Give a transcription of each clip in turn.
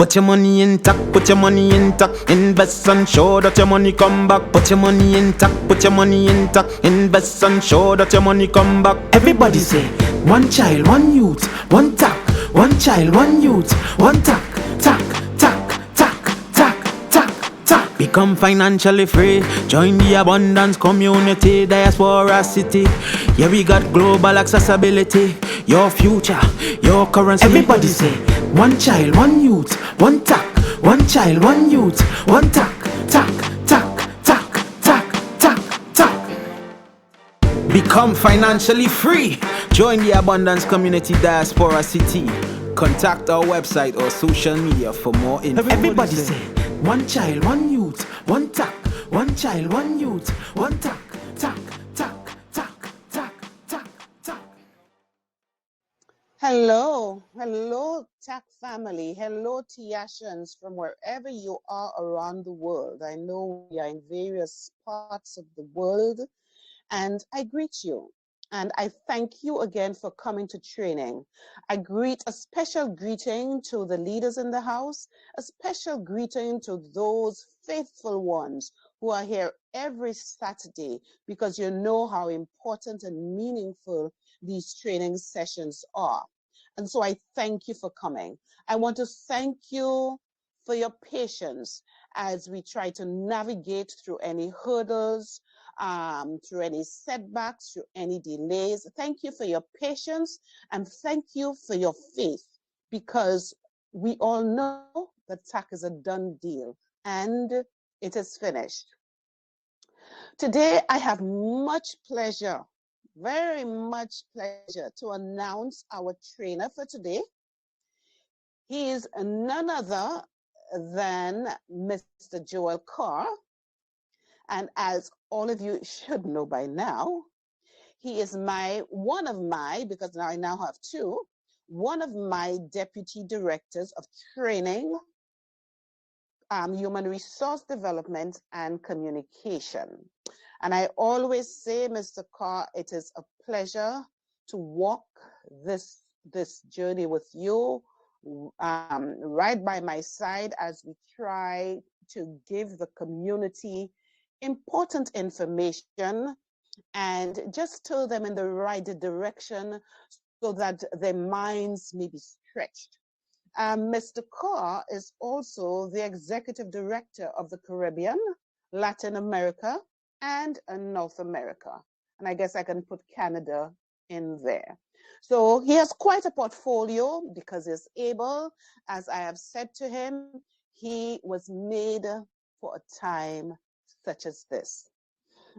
Put your money intact, put your money intact. Invest and show that your money come back. Put your money intact, put your money intact. Invest and show that your money come back. Everybody say, one child, one youth, one tack. One child, one youth, one tack, tack, tack, tack, tack, tack, tack. Become financially free. Join the abundance community, diaspora city. Yeah, we got global accessibility. Your future, your currency. Everybody say, one child, one youth, one tack. One child, one youth, one tack, tack, tack, tack, tack, tack, tack. Become financially free. Join the abundance community, diaspora city. Contact our website or social media for more info. Everybody say, one child, one youth, one tack. One child, one youth, one tack, tack, tack, tack, tack, tack, tack. Hello, TAC family. Hello, Tiashans from wherever you are around the world. I know we are in various parts of the world, and I greet you. And I thank you again for coming to training. I greet a special greeting to the leaders in the house, a special greeting to those faithful ones who are here every Saturday, because you know how important and meaningful these training sessions are. And so I thank you for coming. I want to thank you for your patience as we try to navigate through any hurdles, through any setbacks, through any delays. Thank you for your patience and thank you for your faith, because we all know that TAC is a done deal and it is finished. Today, I have much pleasure, very much pleasure to announce our trainer for today. He is none other than Mr. Joel Carr. And as all of you should know by now, he is one of my, because now I now have two, one of my deputy directors of training, human resource development and communication. And I always say, Mr. Carr, it is a pleasure to walk this journey with you, right by my side as we try to give the community important information and just tell them in the right direction so that their minds may be stretched. Mr. Carr is also the executive director of the Caribbean, Latin America, and North America. And I guess I can put Canada in there. So he has quite a portfolio because he's able. As I have said to him, he was made for a time such as this.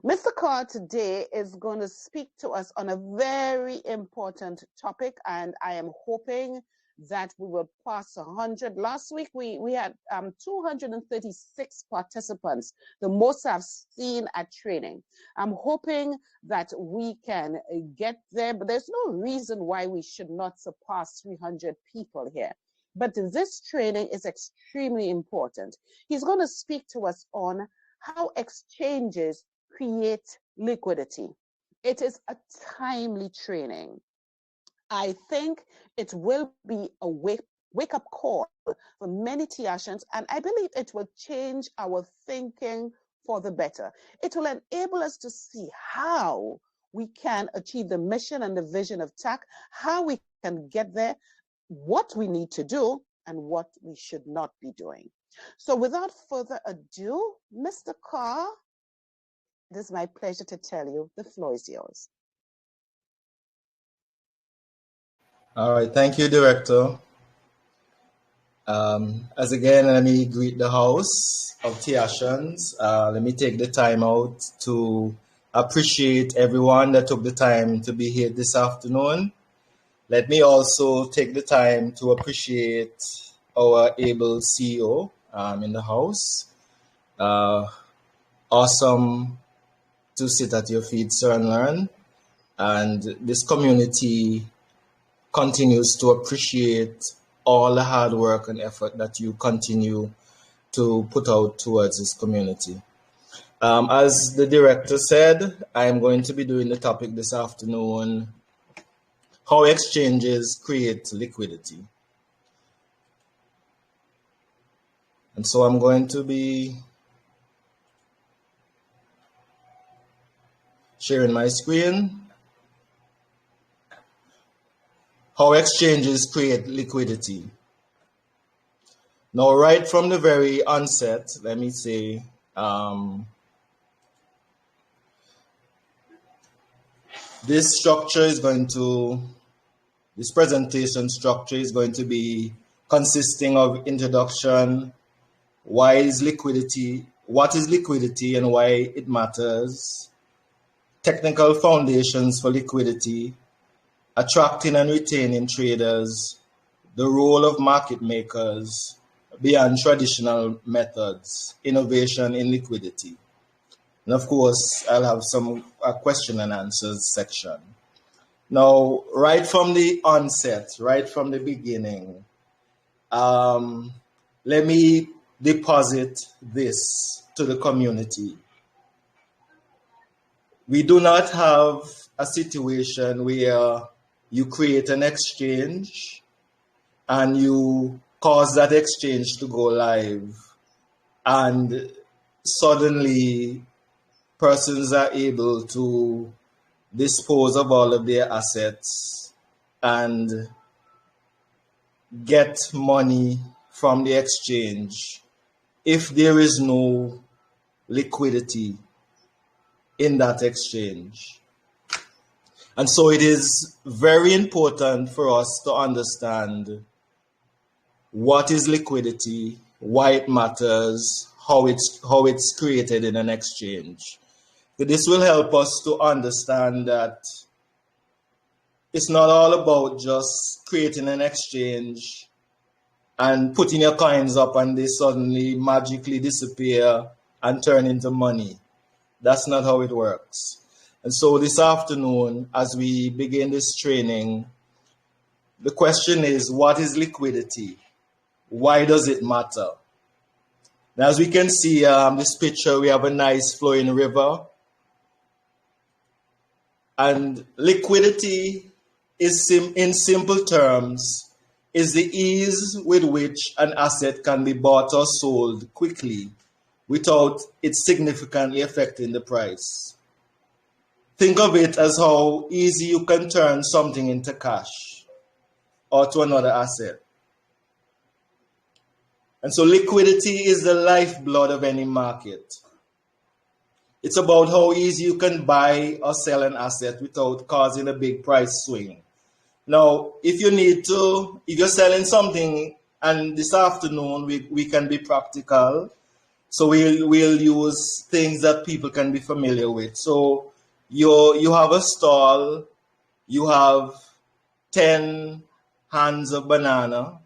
Mr. Carr today is going to speak to us on a very important topic, and I am hoping that we will pass 100. Last week, we had 236 participants, the most I've seen at training. I'm hoping that we can get there, but there's no reason why we should not surpass 300 people here. But this training is extremely important. He's going to speak to us on how exchanges create liquidity. It is a timely training. I think it will be a wake-up call for many Tiashans, and I believe it will change our thinking for the better. It will enable us to see how we can achieve the mission and the vision of TAC, how we can get there, what we need to do, and what we should not be doing. So without further ado, Mr. Carr, it is my pleasure to tell you, the floor is yours. All right, thank you, Director. As again, let me greet the house of Tiashans. Let me take the time out to appreciate everyone that took the time to be here this afternoon. Let me also take the time to appreciate our able CEO in the house. Awesome to sit at your feet, sir, and learn. And this community continues to appreciate all the hard work and effort that you continue to put out towards this community. As the director said, I'm going to be doing the topic this afternoon, how exchanges create liquidity. And so I'm going to be sharing my screen. How exchanges create liquidity. Now, right from the very onset, let me say, this presentation structure is going to be consisting of introduction, what is liquidity and why it matters, technical foundations for liquidity, attracting and retaining traders, the role of market makers beyond traditional methods, innovation in liquidity. And of course, I'll have some question and answers section. Now, right from the onset, right from the beginning, let me deposit this to the community. We do not have a situation where you create an exchange and you cause that exchange to go live, and suddenly persons are able to dispose of all of their assets and get money from the exchange if there is no liquidity in that exchange. And so it is very important for us to understand what is liquidity, why it matters, how it's created in an exchange. This will help us to understand that it's not all about just creating an exchange and putting your coins up and they suddenly magically disappear and turn into money. That's not how it works. And so this afternoon, as we begin this training, the question is, what is liquidity? Why does it matter? Now, as we can see this picture, we have a nice flowing river. And liquidity is, in simple terms, is the ease with which an asset can be bought or sold quickly without it significantly affecting the price. Think of it as how easy you can turn something into cash or to another asset. And so liquidity is the lifeblood of any market. It's about how easy you can buy or sell an asset without causing a big price swing. Now, if you're selling something, and this afternoon we can be practical, so we'll use things that people can be familiar with. So you have a stall, you have 10 hands of banana,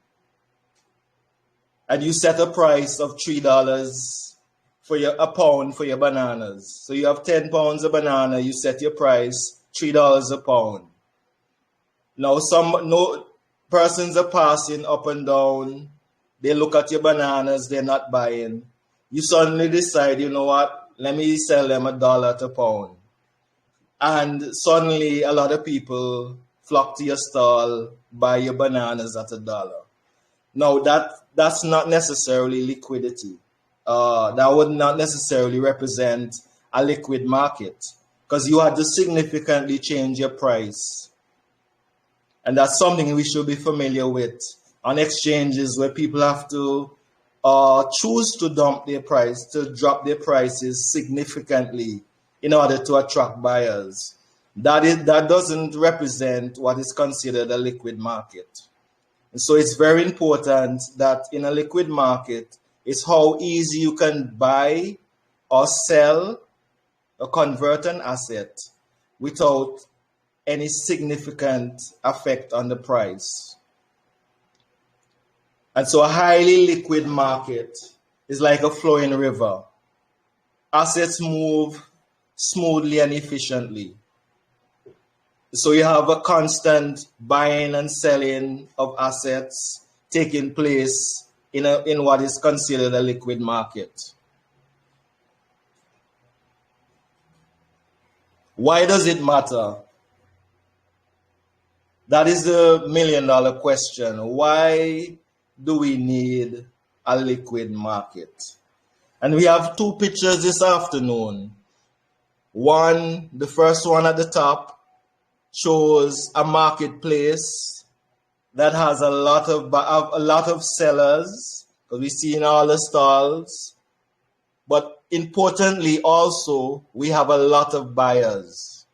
and you set a price of $3 for a pound for your bananas. So you have 10 pounds of banana, you set your price $3 a pound. Now no persons are passing up and down, they look at your bananas, they're not buying. You suddenly decide, you know what, let me sell them $1 a pound. And suddenly a lot of people flock to your stall, buy your bananas at $1. Now that's not necessarily liquidity. That would not necessarily represent a liquid market because you had to significantly change your price. And that's something we should be familiar with on exchanges where people have to choose to drop their prices significantly in order to attract buyers. That doesn't represent what is considered a liquid market. And so it's very important that in a liquid market, it's how easy you can buy or sell or convert an asset without any significant effect on the price. And so a highly liquid market is like a flowing river. Assets move smoothly and efficiently. So you have a constant buying and selling of assets taking place in what is considered a liquid market. Why does it matter? That is the $1 million question. Why do we need a liquid market. And we have two pictures this afternoon. One, the first one at the top, shows a marketplace that has a lot of sellers, because we see in all the stalls. But importantly, also, we have a lot of buyers.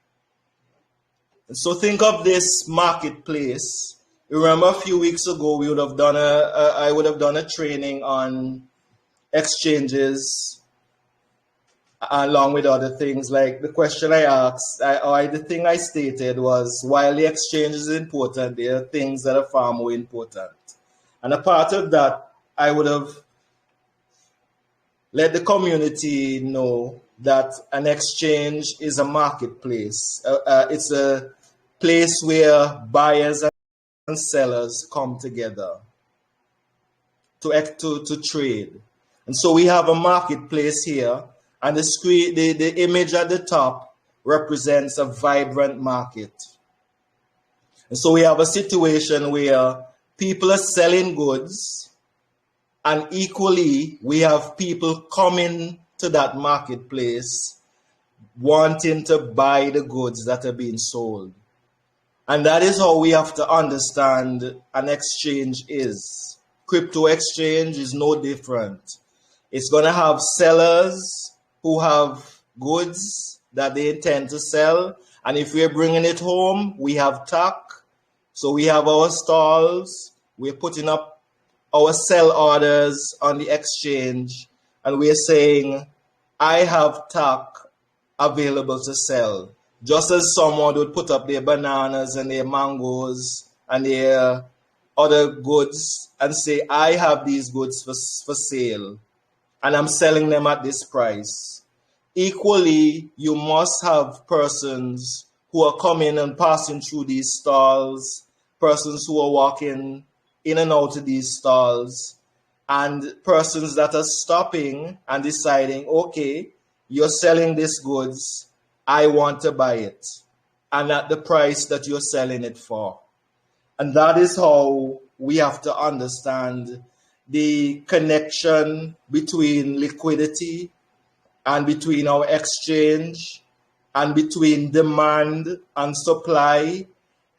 And so think of this marketplace. You remember a few weeks ago, I would have done a training on exchanges, along with other things. Like the question I asked, the thing I stated was, while the exchange is important, there are things that are far more important. And a part of that, I would have let the community know that an exchange is a marketplace. It's a place where buyers and sellers come together to trade. And so we have a marketplace here, and the image at the top represents a vibrant market. And so we have a situation where people are selling goods, and equally we have people coming to that marketplace wanting to buy the goods that are being sold. And that is how we have to understand an exchange is. Crypto exchange is no different. It's going to have sellers who have goods that they intend to sell. And if we're bringing it home, we have TAC. So we have our stalls. We're putting up our sell orders on the exchange. And we're saying, I have TAC available to sell. Just as someone would put up their bananas and their mangoes and their other goods and say, I have these goods for sale and I'm selling them at this price. Equally, you must have persons who are coming and passing through these stalls, persons who are walking in and out of these stalls, and persons that are stopping and deciding, okay, you're selling these goods, I want to buy it, and at the price that you're selling it for. And that is how we have to understand the connection between liquidity and between our exchange and between demand and supply.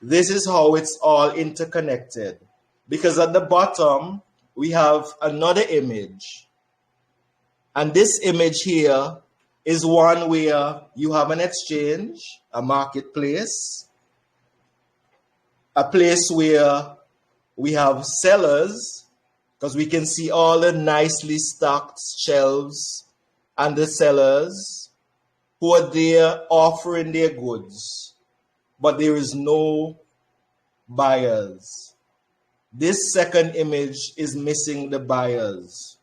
This is how it's all interconnected. Because at the bottom, we have another image. And this image here is one where you have an exchange, a marketplace, a place where we have sellers, because we can see all the nicely stocked shelves and the sellers who are there offering their goods, but there is no buyers. This second image is missing the buyers.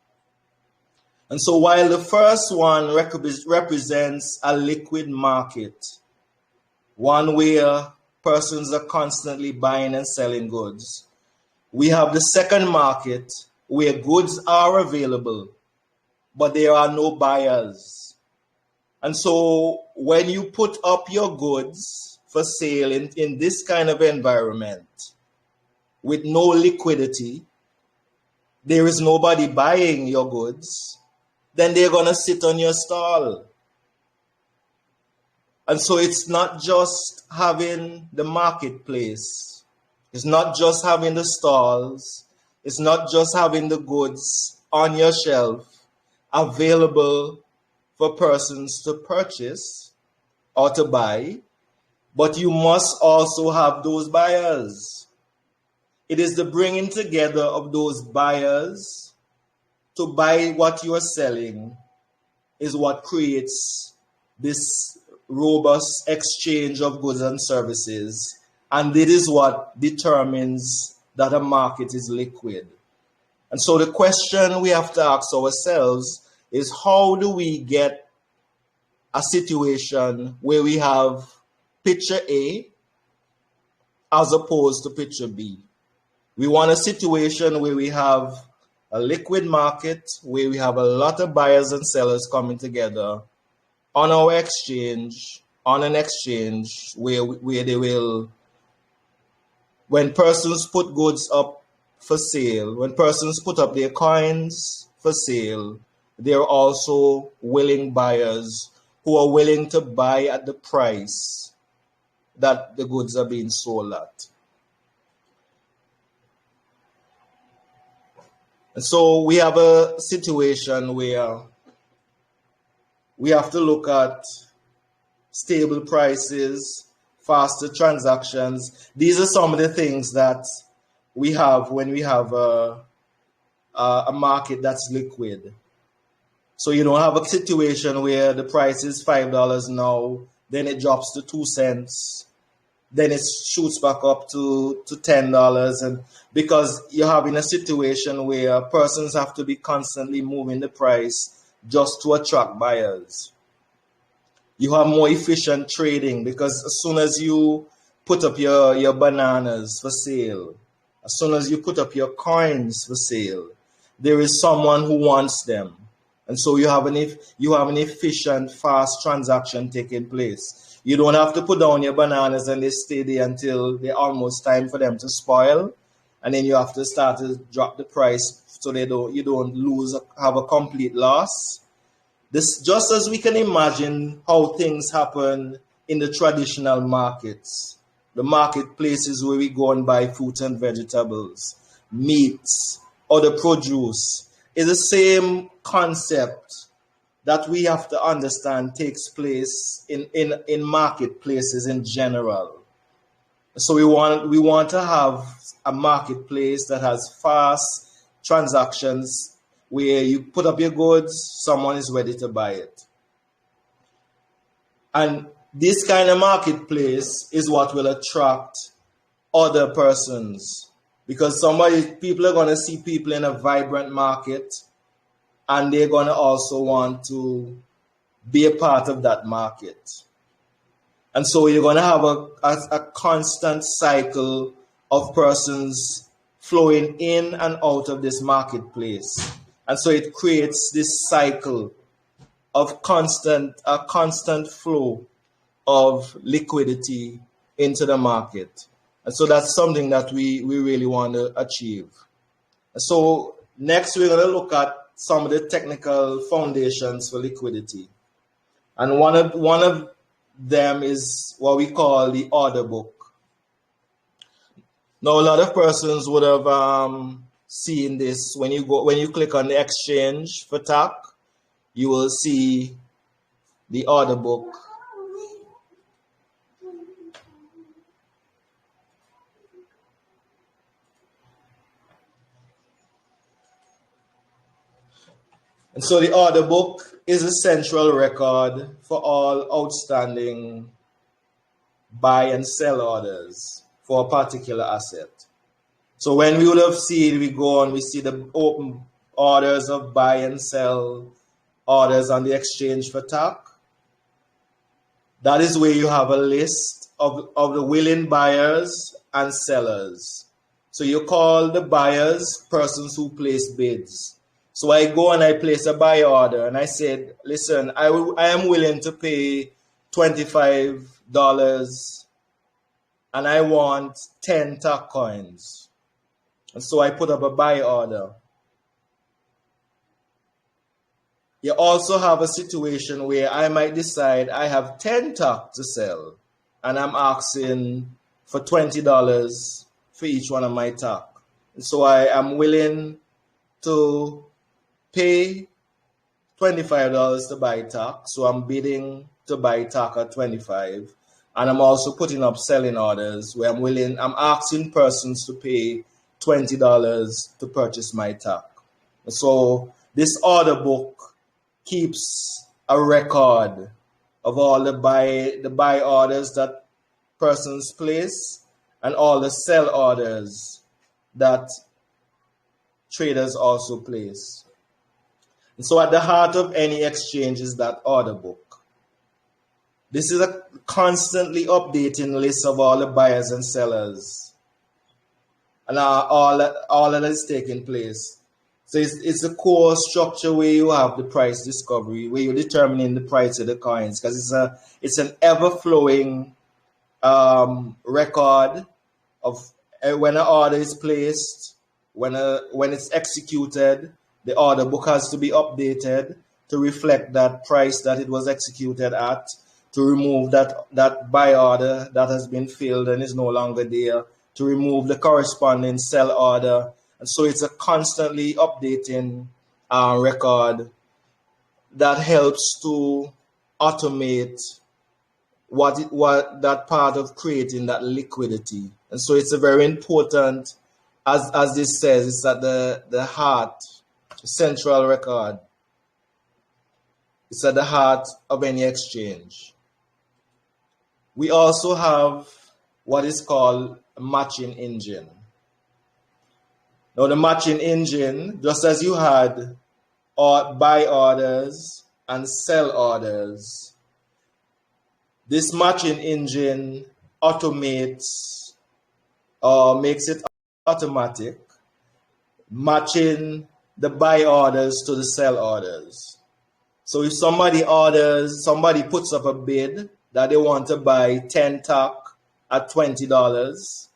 And so while the first one represents a liquid market, one where persons are constantly buying and selling goods, we have the second market where goods are available, but there are no buyers. And so when you put up your goods for sale in this kind of environment with no liquidity, there is nobody buying your goods, then they're going to sit on your stall. And so it's not just having the marketplace. It's not just having the stalls. It's not just having the goods on your shelf available for persons to purchase or to buy, but you must also have those buyers. It is the bringing together of those buyers to buy what you are selling is what creates this robust exchange of goods and services. And it is what determines that a market is liquid. And so the question we have to ask ourselves is, how do we get a situation where we have picture A as opposed to picture B? We want a situation where we have a liquid market, where we have a lot of buyers and sellers coming together on our exchange, on an exchange where they will, when persons put goods up for sale, when persons put up their coins for sale, there are also willing buyers who are willing to buy at the price that the goods are being sold at. And so we have a situation where we have to look at stable prices, faster transactions. These are some of the things that we have when we have a market that's liquid. So you don't have a situation where the price is $5 now, then it drops to 2 cents, then it shoots back up to $10. And because you're having a situation where persons have to be constantly moving the price just to attract buyers. You have more efficient trading because as soon as you put up your bananas for sale, as soon as you put up your coins for sale, there is someone who wants them. And so you have an efficient, fast transaction taking place. You don't have to put down your bananas and they stay there until they're almost time for them to spoil. And then you have to start to drop the price so you don't have a complete loss. This, just as we can imagine how things happen in the traditional markets, the marketplaces where we go and buy fruits and vegetables, meats, other produce, is the same concept that we have to understand takes place in marketplaces in general. So we want to have a marketplace that has fast transactions where you put up your goods, someone is ready to buy it. And this kind of marketplace is what will attract other persons, because people are going to see people in a vibrant market and they're going to also want to be a part of that market. And so you're going to have a constant cycle of persons flowing in and out of this marketplace. And so it creates this cycle of a constant flow of liquidity into the market. And so that's something that we really want to achieve. So next we're going to look at some of the technical foundations for liquidity. And one of them is what we call the order book. Now, a lot of persons would have seen this. When you click on the exchange for TAC, you will see the order book. And so the order book is a central record for all outstanding buy and sell orders for a particular asset. So when we would have seen, we go on, we see the open orders of buy and sell orders on the exchange for TAC. That is where you have a list of the willing buyers and sellers. So you call the buyers persons who place bids. So I go and I place a buy order and I said, listen, I am willing to pay $25 and I want 10 TAC coins. And so I put up a buy order. You also have a situation where I might decide I have 10 TAC to sell and I'm asking for $20 for each one of my TAC. And so I am willing to pay $25 to buy TAC. So I'm bidding to buy TAC at $25. And I'm also putting up selling orders where I'm asking persons to pay $20 to purchase my TAC. So this order book keeps a record of all the buy orders that persons place and all the sell orders that traders also place. And so at the heart of any exchange is that order book. This is a constantly updating list of all the buyers and sellers and all that is taking place. So it's a core structure where you have the price discovery, where you're determining the price of the coins, because it's an ever-flowing record of when an order is placed, when it's executed, the order book has to be updated to reflect that price that it was executed at, to remove that buy order that has been filled and is no longer there, to remove the corresponding sell order. And so it's a constantly updating record that helps to automate what that part of creating that liquidity. And so it's a very important, as this says, it's at the heart, central record. It's at the heart of any exchange. We also have what is called a matching engine. Now the matching engine, just as you had buy orders and sell orders, this matching engine automates or makes it automatic, matching the buy orders to the sell orders. So if somebody puts up a bid that they want to buy 10 TAC at $20,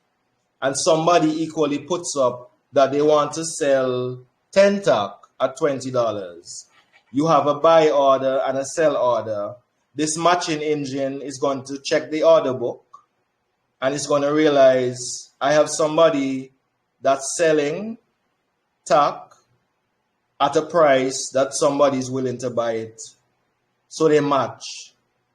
and somebody equally puts up that they want to sell 10 TAC at $20, you have a buy order and a sell order. This matching engine is going to check the order book, and it's going to realize I have somebody that's selling TAC at a price that somebody is willing to buy it. So they match.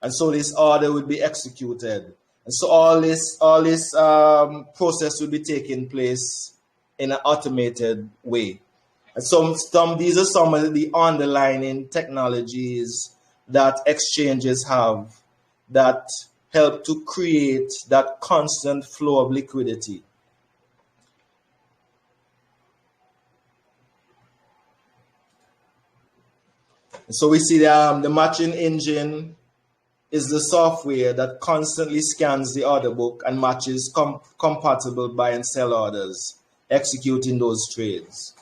And so this order will be executed. And so all this process will be taking place in an automated way. And these are some of the underlying technologies that exchanges have that help to create that constant flow of liquidity. So we see the matching engine is the software that constantly scans the order book and matches compatible buy and sell orders, executing those trades.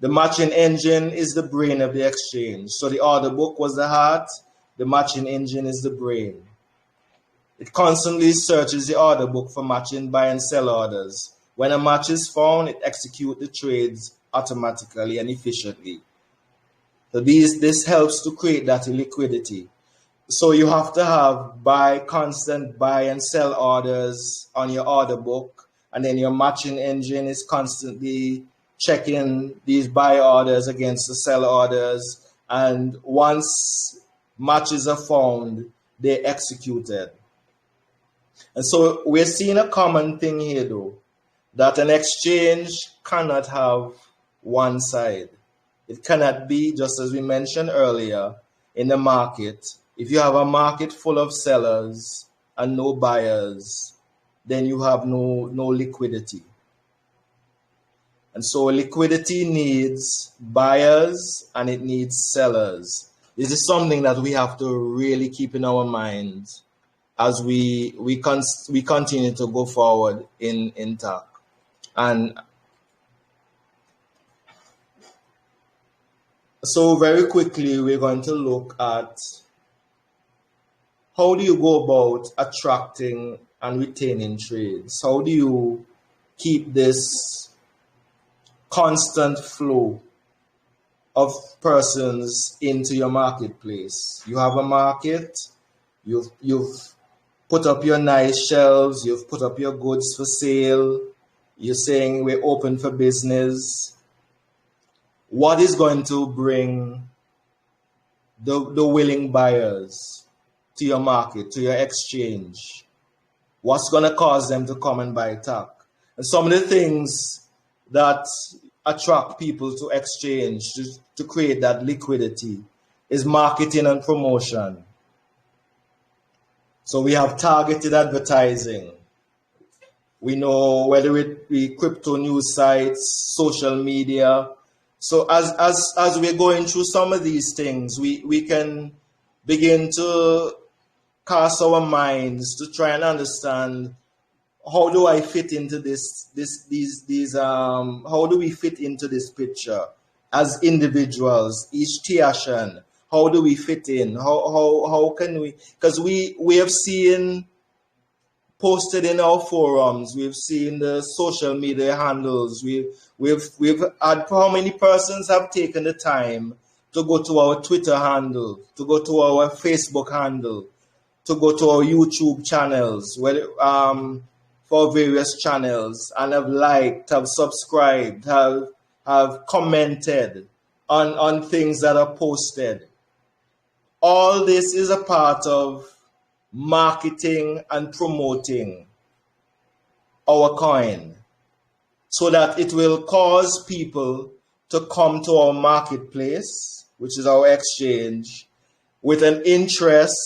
The matching engine is the brain of the exchange. So the order book was the heart, the matching engine is the brain. It constantly searches the order book for matching buy and sell orders. When a match is found, it executes the trades automatically and efficiently. So this helps to create that liquidity. So you have to have constant buy and sell orders on your order book, and then your matching engine is constantly checking these buy orders against the sell orders, and once matches are found, they're executed. And so we're seeing a common thing here, though, that an exchange cannot have one side. It cannot be, just as we mentioned earlier, in the market. If you have a market full of sellers and no buyers, then you have no liquidity. And so liquidity needs buyers and it needs sellers. This is something that we have to really keep in our minds as we continue to go forward in TAC. And so very quickly, we're going to look at how do you go about attracting and retaining trades? How do you keep this constant flow of persons into your marketplace? You have a market, you've put up your nice shelves, you've put up your goods for sale, you're saying we're open for business. What is going to bring the willing buyers to your market, to your exchange? What's going to cause them to come and buy TAC? And some of the things that attract people to exchange to create that liquidity is marketing and promotion. So we have targeted advertising. We know whether it be crypto news sites, social media. So as we're going through some of these things, we can begin to cast our minds to try and understand, how do I fit into how do we fit into this picture as individuals, each Tiashan? How do we fit in? How can we? Because we have seen posted in our forums. We've seen the social media handles. We've had how many persons have taken the time to go to our Twitter handle, to go to our Facebook handle, to go to our YouTube channels, for various channels, and have liked, have subscribed, have commented on things that are posted. All this is a part of marketing and promoting our coin so that it will cause people to come to our marketplace, which is our exchange, with an interest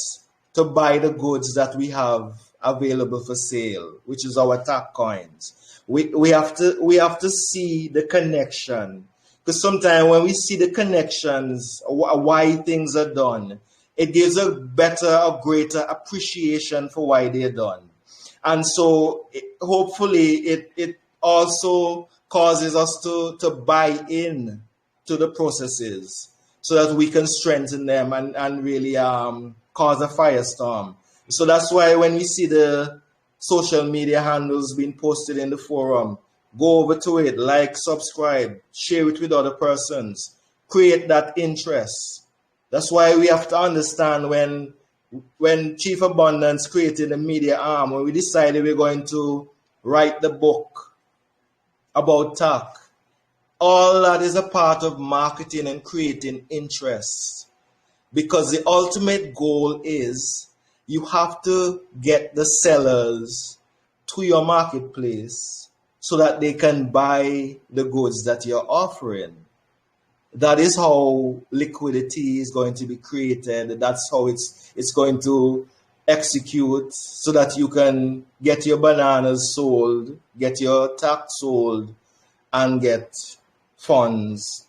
to buy the goods that we have available for sale, which is our TAC coins. We have to see the connection, because sometimes when we see the connections, why things are done, it gives a greater appreciation for why they're done. And so hopefully it also causes us to buy in to the processes so that we can strengthen them and really cause a firestorm. So that's why when we see the social media handles being posted in the forum, go over to it, like, subscribe, share it with other persons, create that interest. That's why we have to understand when Chief Abundance created the media arm, when we decided we're going to write the book about TAC, all that is a part of marketing and creating interest. Because the ultimate goal is you have to get the sellers to your marketplace so that they can buy the goods that you're offering. That is how liquidity is going to be created. That's how it's going to execute so that you can get your bananas sold, get your TAC sold, and get funds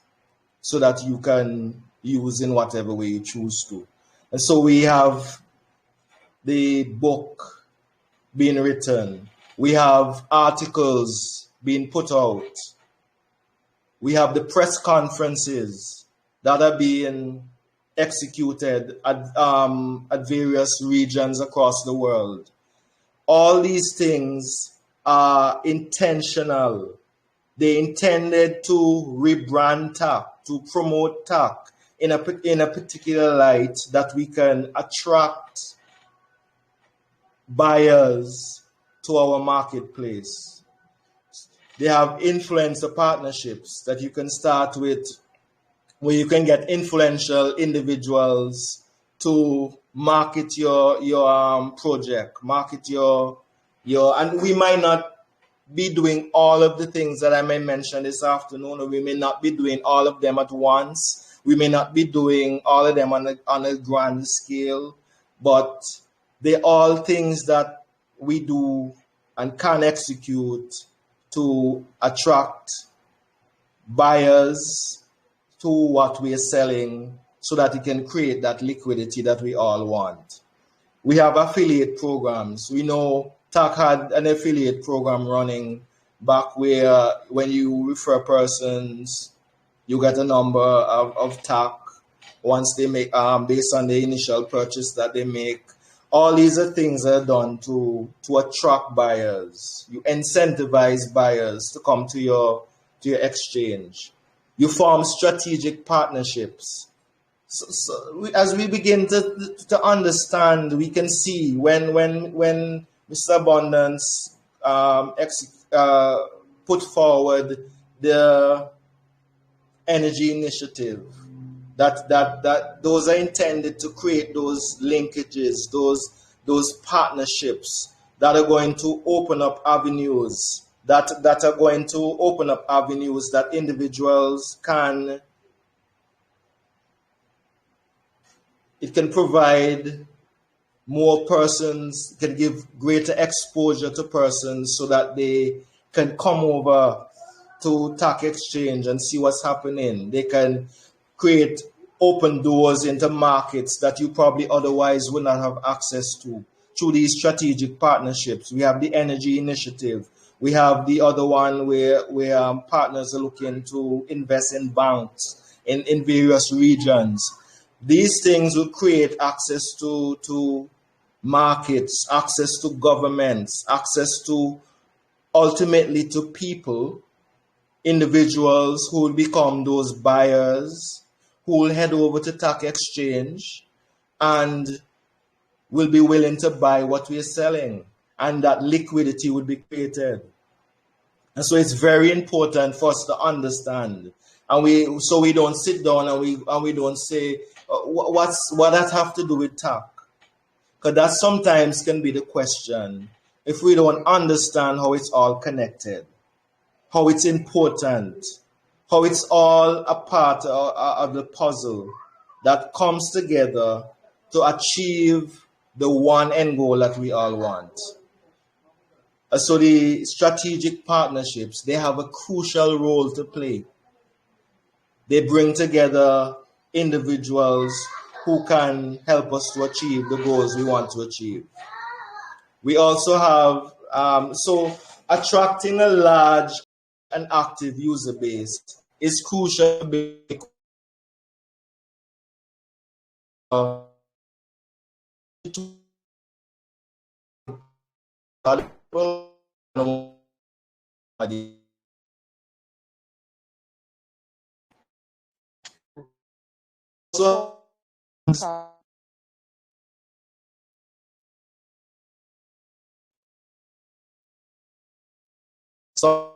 so that you can use in whatever way you choose to. And so we have the book being written. We have articles being put out. We have the press conferences that are being executed at various regions across the world. All these things are intentional. They intended to rebrand TAC, to promote TAC in a particular light that we can attract buyers to our marketplace. They have influencer partnerships that you can start with, where you can get influential individuals to market your project, market your, and we might not be doing all of the things that I may mention this afternoon, or we may not be doing all of them at once. We may not be doing all of them on a grand scale, but they're all things that we do and can execute to attract buyers to what we are selling so that it can create that liquidity that we all want. We have affiliate programs. We know TAC had an affiliate program running back where when you refer persons, you get a number of TAC once they make, based on the initial purchase that they make. All these are things that are done to attract buyers. You incentivize buyers to come to your exchange. You form strategic partnerships. So as we begin to understand, we can see when Mr. Abundance put forward the energy initiative, that those are intended to create those linkages, those partnerships that are going to open up avenues, that are going to open up avenues that individuals can, it can provide more persons, can give greater exposure to persons so that they can come over to TAC Exchange and see what's happening. They can create open doors into markets that you probably otherwise would not have access to through these strategic partnerships. We have the energy initiative. We have the other one where partners are looking to invest in banks in various regions. These things will create access to markets, access to governments, access to ultimately to people, individuals who will become those buyers, who will head over to Stock Exchange and will be willing to buy what we are selling, and that liquidity would be created. And so it's very important for us to understand, and we don't sit down and we don't say what that have to do with tax, because that sometimes can be the question if we don't understand how it's all connected, how it's important, how it's all a part of the puzzle that comes together to achieve the one end goal that we all want. So the strategic partnerships, they have a crucial role to play. They bring together individuals who can help us to achieve the goals we want to achieve. We also have, so attracting a large and active user base is crucial so, so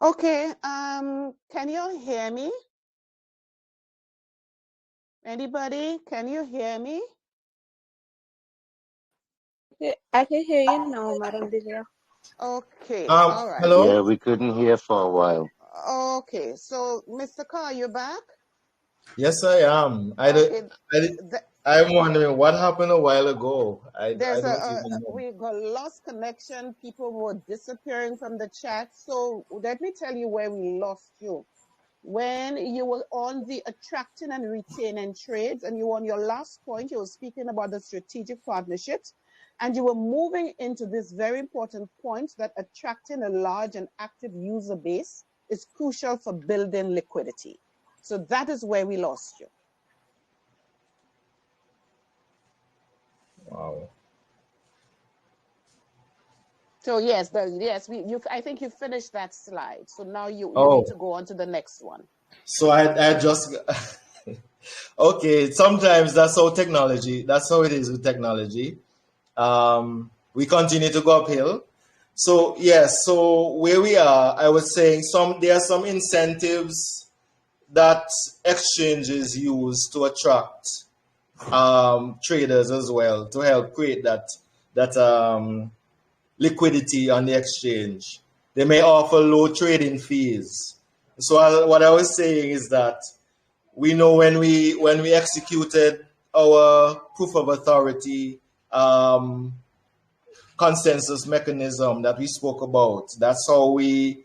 Okay, can you hear me? Anybody, can you hear me? I can hear you now, Madam Divya. Okay, all right. Hello? Yeah, we couldn't hear for a while. Okay, so Mr. Carr, you're back? Yes, I am. Okay, I'm wondering what happened a while ago. I there's don't even know. we got lost connection. People were disappearing from the chat. So let me tell you where we lost you. When you were on the attracting and retaining trades, and you were on your last point, you were speaking about the strategic partnerships, and you were moving into this very important point that attracting a large and active user base is crucial for building liquidity. So that is where we lost you. Wow. So yes, I think you finished that slide. So now you Oh, need to go on to the next one. so I just okay. Sometimes that's how it is with technology. We continue to go uphill. So yes, so where we are, I was saying there are some incentives that exchanges use to attract traders as well to help create that liquidity on the exchange. They may offer low trading fees. So what I was saying is that we know when we executed our proof of authority consensus mechanism that we spoke about. That's how we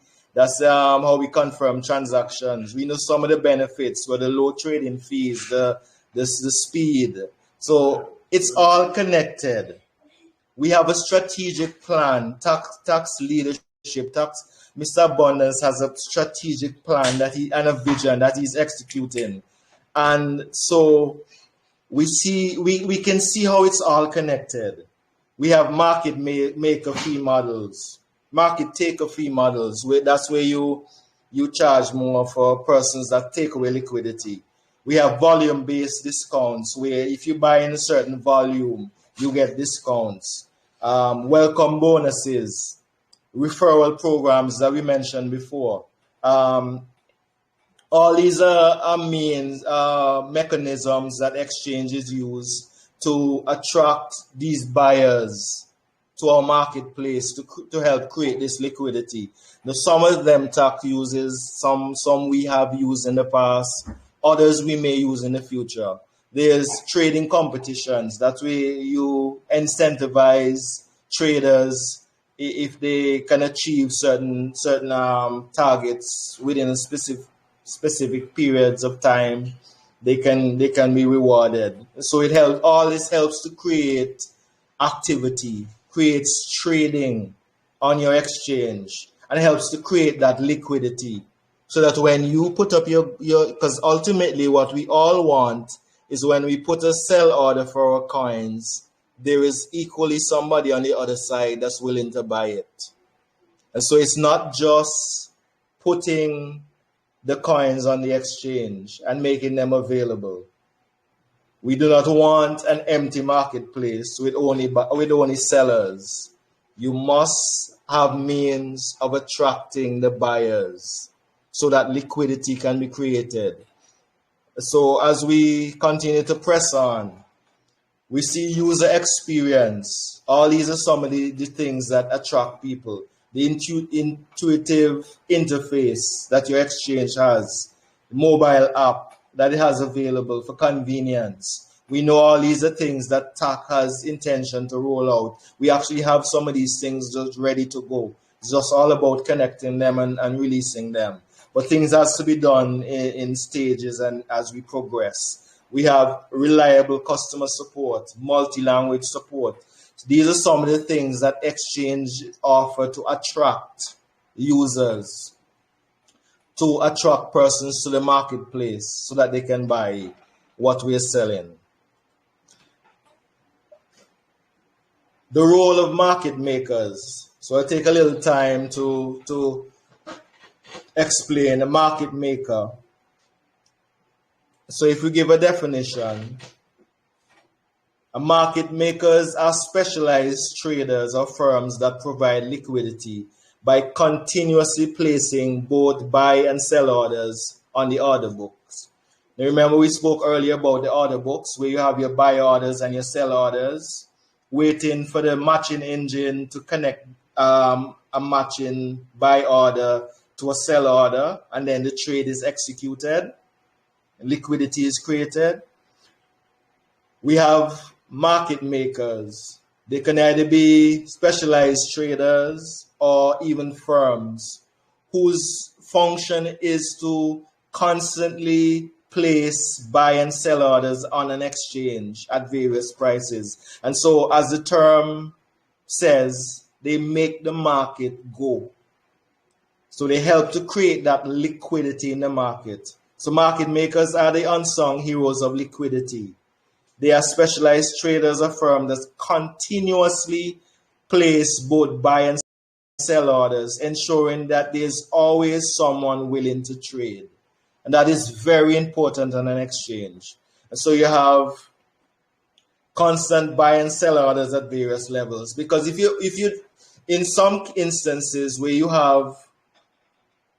confirm transactions. We know some of the benefits were the low trading fees, the speed. So it's all connected. We have a strategic plan, tax leadership, Mr. Abundance has a strategic plan and a vision that he's executing. And so we can see how it's all connected. We have market maker fee models, market taker fee models. That's where you charge more for persons that take away liquidity. We have volume-based discounts where if you buy in a certain volume, you get discounts. Welcome bonuses, referral programs that we mentioned before. All these are mechanisms that exchanges use to attract these buyers to our marketplace to help create this liquidity. Now, some of them TAC uses, some we have used in the past, others we may use in the future. There's trading competitions. That way you incentivize traders if they can achieve certain targets within a specific periods of time, they can be rewarded. So all this helps to create activity, creates trading on your exchange, and helps to create that liquidity. So that when you put up because ultimately what we all want is when we put a sell order for our coins, there is equally somebody on the other side that's willing to buy it. And so it's not just putting the coins on the exchange and making them available. We do not want an empty marketplace with only sellers. You must have means of attracting the buyers so that liquidity can be created. So as we continue to press on, we see user experience. All these are some of the things that attract people. The intuitive interface that your exchange has, the mobile app that it has available for convenience. We know all these are things that TAC has intention to roll out. We actually have some of these things just ready to go. It's just all about connecting them and releasing them. But things has to be done in stages and as we progress. We have reliable customer support, multi-language support. These are some of the things that exchange offer to attract users, to attract persons to the marketplace so that they can buy what we're selling. The role of market makers. So I'll take a little time to explain a market maker. So if we give a definition, market makers are specialized traders or firms that provide liquidity by continuously placing both buy and sell orders on the order books. Now remember, we spoke earlier about the order books where you have your buy orders and your sell orders, waiting for the matching engine to connect a matching buy order to a sell order, and then the trade is executed, liquidity is created. We have market makers. They can either be specialized traders or even firms whose function is to constantly place buy and sell orders on an exchange at various prices. And so, as the term says, they make the market go. So they help to create that liquidity in the market. So market makers are the unsung heroes of liquidity. They are specialized traders or firms that continuously place both buy and sell orders, ensuring that there's always someone willing to trade. And that is very important on an exchange. And so you have constant buy and sell orders at various levels. Because if you in some instances where you have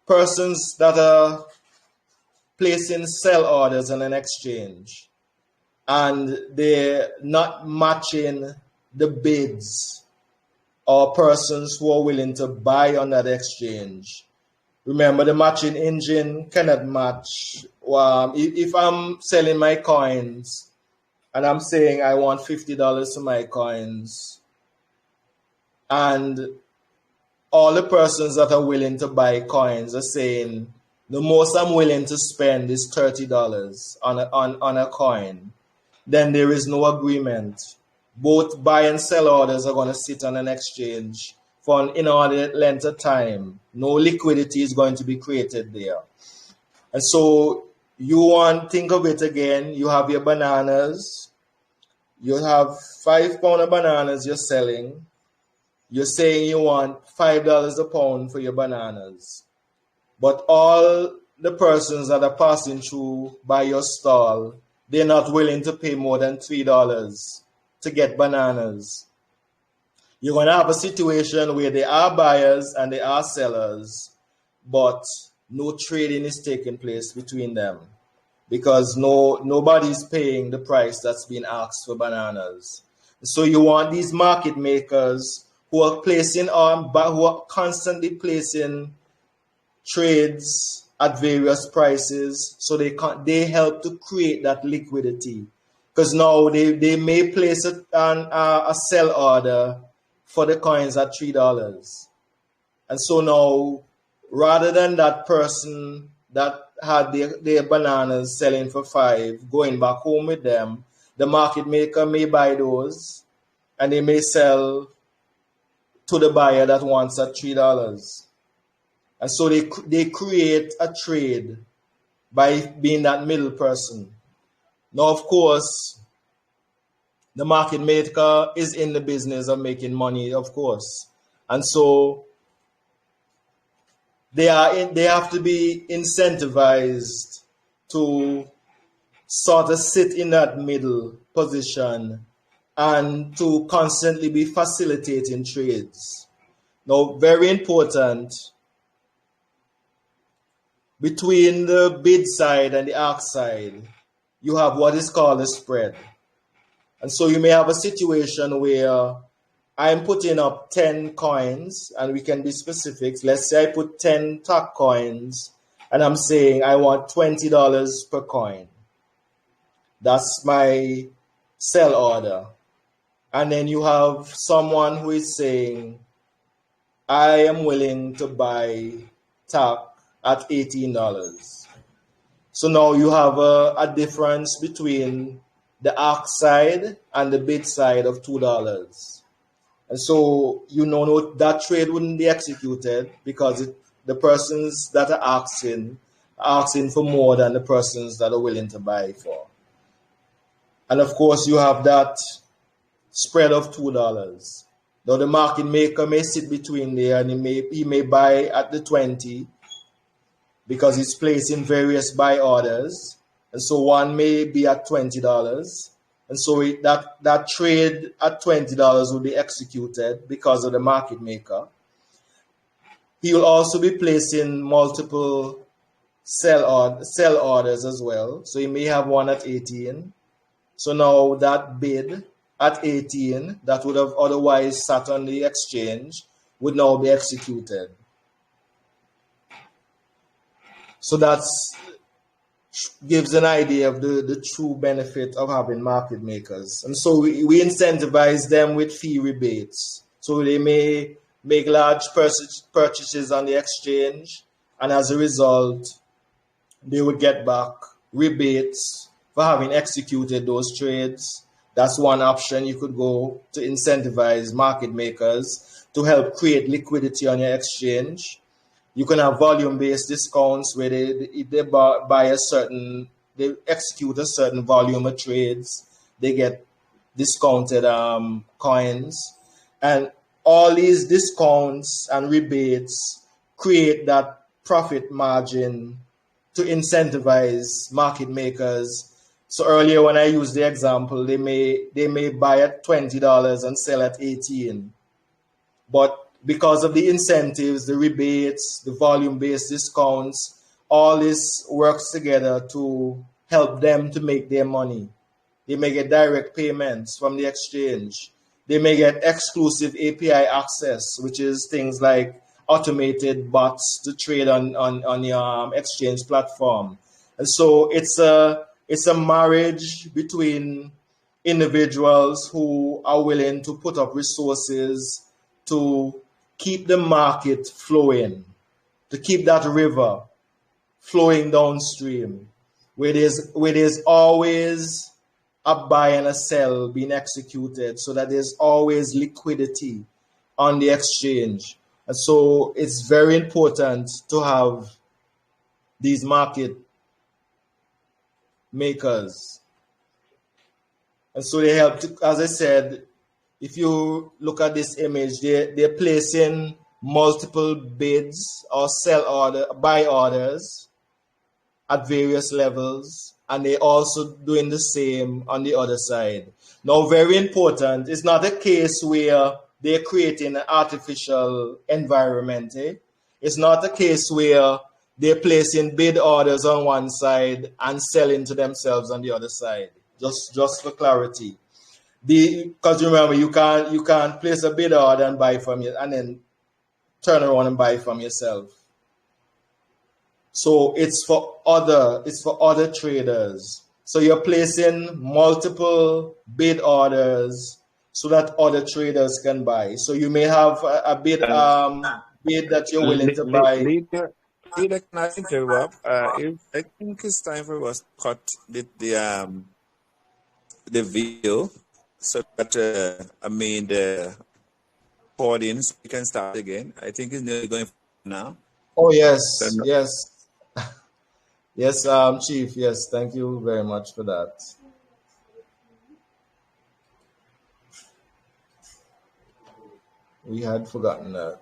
persons that are placing sell orders on an exchange and they're not matching the bids or persons who are willing to buy on that exchange. Remember, the matching engine cannot match. If I'm selling my coins and I'm saying I want $50 for my coins, and all the persons that are willing to buy coins are saying the most I'm willing to spend is $30 on a coin, then there is no agreement. Both buy and sell orders are going to sit on an exchange for an inordinate length of time. No liquidity is going to be created there. And so think of it again, you have your bananas, you have 5 pounds of bananas you're selling. You're saying you want $5 a pound for your bananas. But all the persons that are passing through by your stall, they're not willing to pay more than $3 to get bananas. You're going to have a situation where there are buyers and there are sellers, but no trading is taking place between them because nobody's paying the price that's been asked for bananas. So you want these market makers who are constantly placing trades at various prices, so they help to create that liquidity. Because now they may place a sell order for the coins at $3, and so now rather than that person that had their bananas selling for $5 going back home with them, the market maker may buy those and they may sell to the buyer that wants at $3. And so they create a trade by being that middle person. Now, of course, the market maker is in the business of making money, of course. And so they have to be incentivized to sort of sit in that middle position and to constantly be facilitating trades. Now, very important, between the bid side and the ask side, you have what is called a spread. And so you may have a situation where I'm putting up 10 coins, and we can be specific. Let's say I put 10 TAC coins, and I'm saying I want $20 per coin. That's my sell order. And then you have someone who is saying, I am willing to buy TAC at $18. So now you have a difference between the ask side and the bid side of $2. And so that trade wouldn't be executed because the persons that are asking for more than the persons that are willing to buy for. And of course, you have that spread of $2. Now the market maker may sit between there and he may buy at the 20 because he's placing various buy orders. And so one may be at $20. And so that trade at $20 will be executed because of the market maker. He will also be placing multiple sell orders as well. So he may have one at 18. So now that bid at 18 that would have otherwise sat on the exchange would now be executed. So that gives an idea of the true benefit of having market makers. And so we incentivize them with fee rebates. So they may make large purchases on the exchange, and as a result, they would get back rebates for having executed those trades. That's one option. You could go to incentivize market makers to help create liquidity on your exchange. You can have volume-based discounts where they execute a certain volume of trades, they get discounted coins. And all these discounts and rebates create that profit margin to incentivize market makers. So earlier when I used the example, they may buy at $20 and sell at 18. But because of the incentives, the rebates, the volume-based discounts, all this works together to help them to make their money. They may get direct payments from the exchange. They may get exclusive API access, which is things like automated bots to trade on your exchange platform. And so it's a marriage between individuals who are willing to put up resources to keep the market flowing, to keep that river flowing downstream, where there's always a buy and a sell being executed, so that there's always liquidity on the exchange. And so it's very important to have these market makers. And so they help to, as I said, if you look at this image, they're placing multiple bids or buy orders at various levels, and they're also doing the same on the other side. Now, very important, it's not a case where they're creating an artificial environment. It's not a case where they're placing bid orders on one side and selling to themselves on the other side. Just for clarity. Because remember, you can't place a bid order and buy from you and then turn around and buy from yourself. So it's for other traders. So you're placing multiple bid orders so that other traders can buy. So you may have a bid that you're willing to buy. Leader, can I interrupt? I think it's time for us to cut the video so that the audience can start again. I think it's nearly going now. Oh yes, yes. Yes, Chief. Yes, thank you very much for that. We had forgotten that.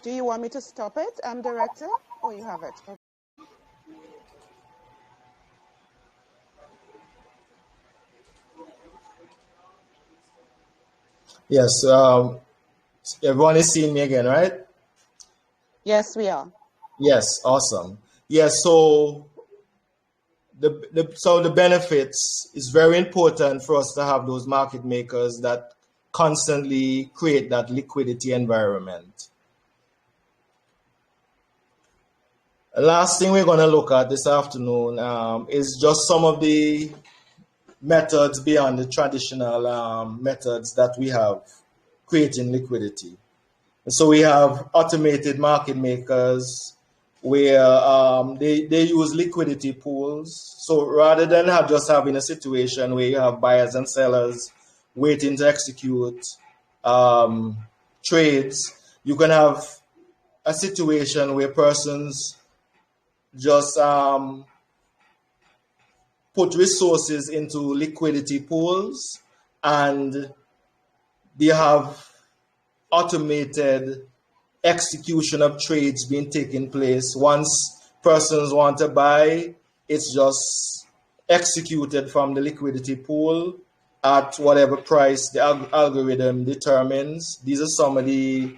Do you want me to stop it, Director? Or you have it? Yes, everyone is seeing me again, right? Yes, we are. Yes, awesome. Yes, so the benefits is very important for us to have those market makers that constantly create that liquidity environment. The last thing we're going to look at this afternoon is just some of the methods beyond the traditional methods that we have creating liquidity. So we have automated market makers where they use liquidity pools. So rather than just having a situation where you have buyers and sellers waiting to execute trades, you can have a situation where persons just put resources into liquidity pools, and they have automated execution of trades being taking place. Once persons want to buy, it's just executed from the liquidity pool at whatever price the algorithm determines. These are some of the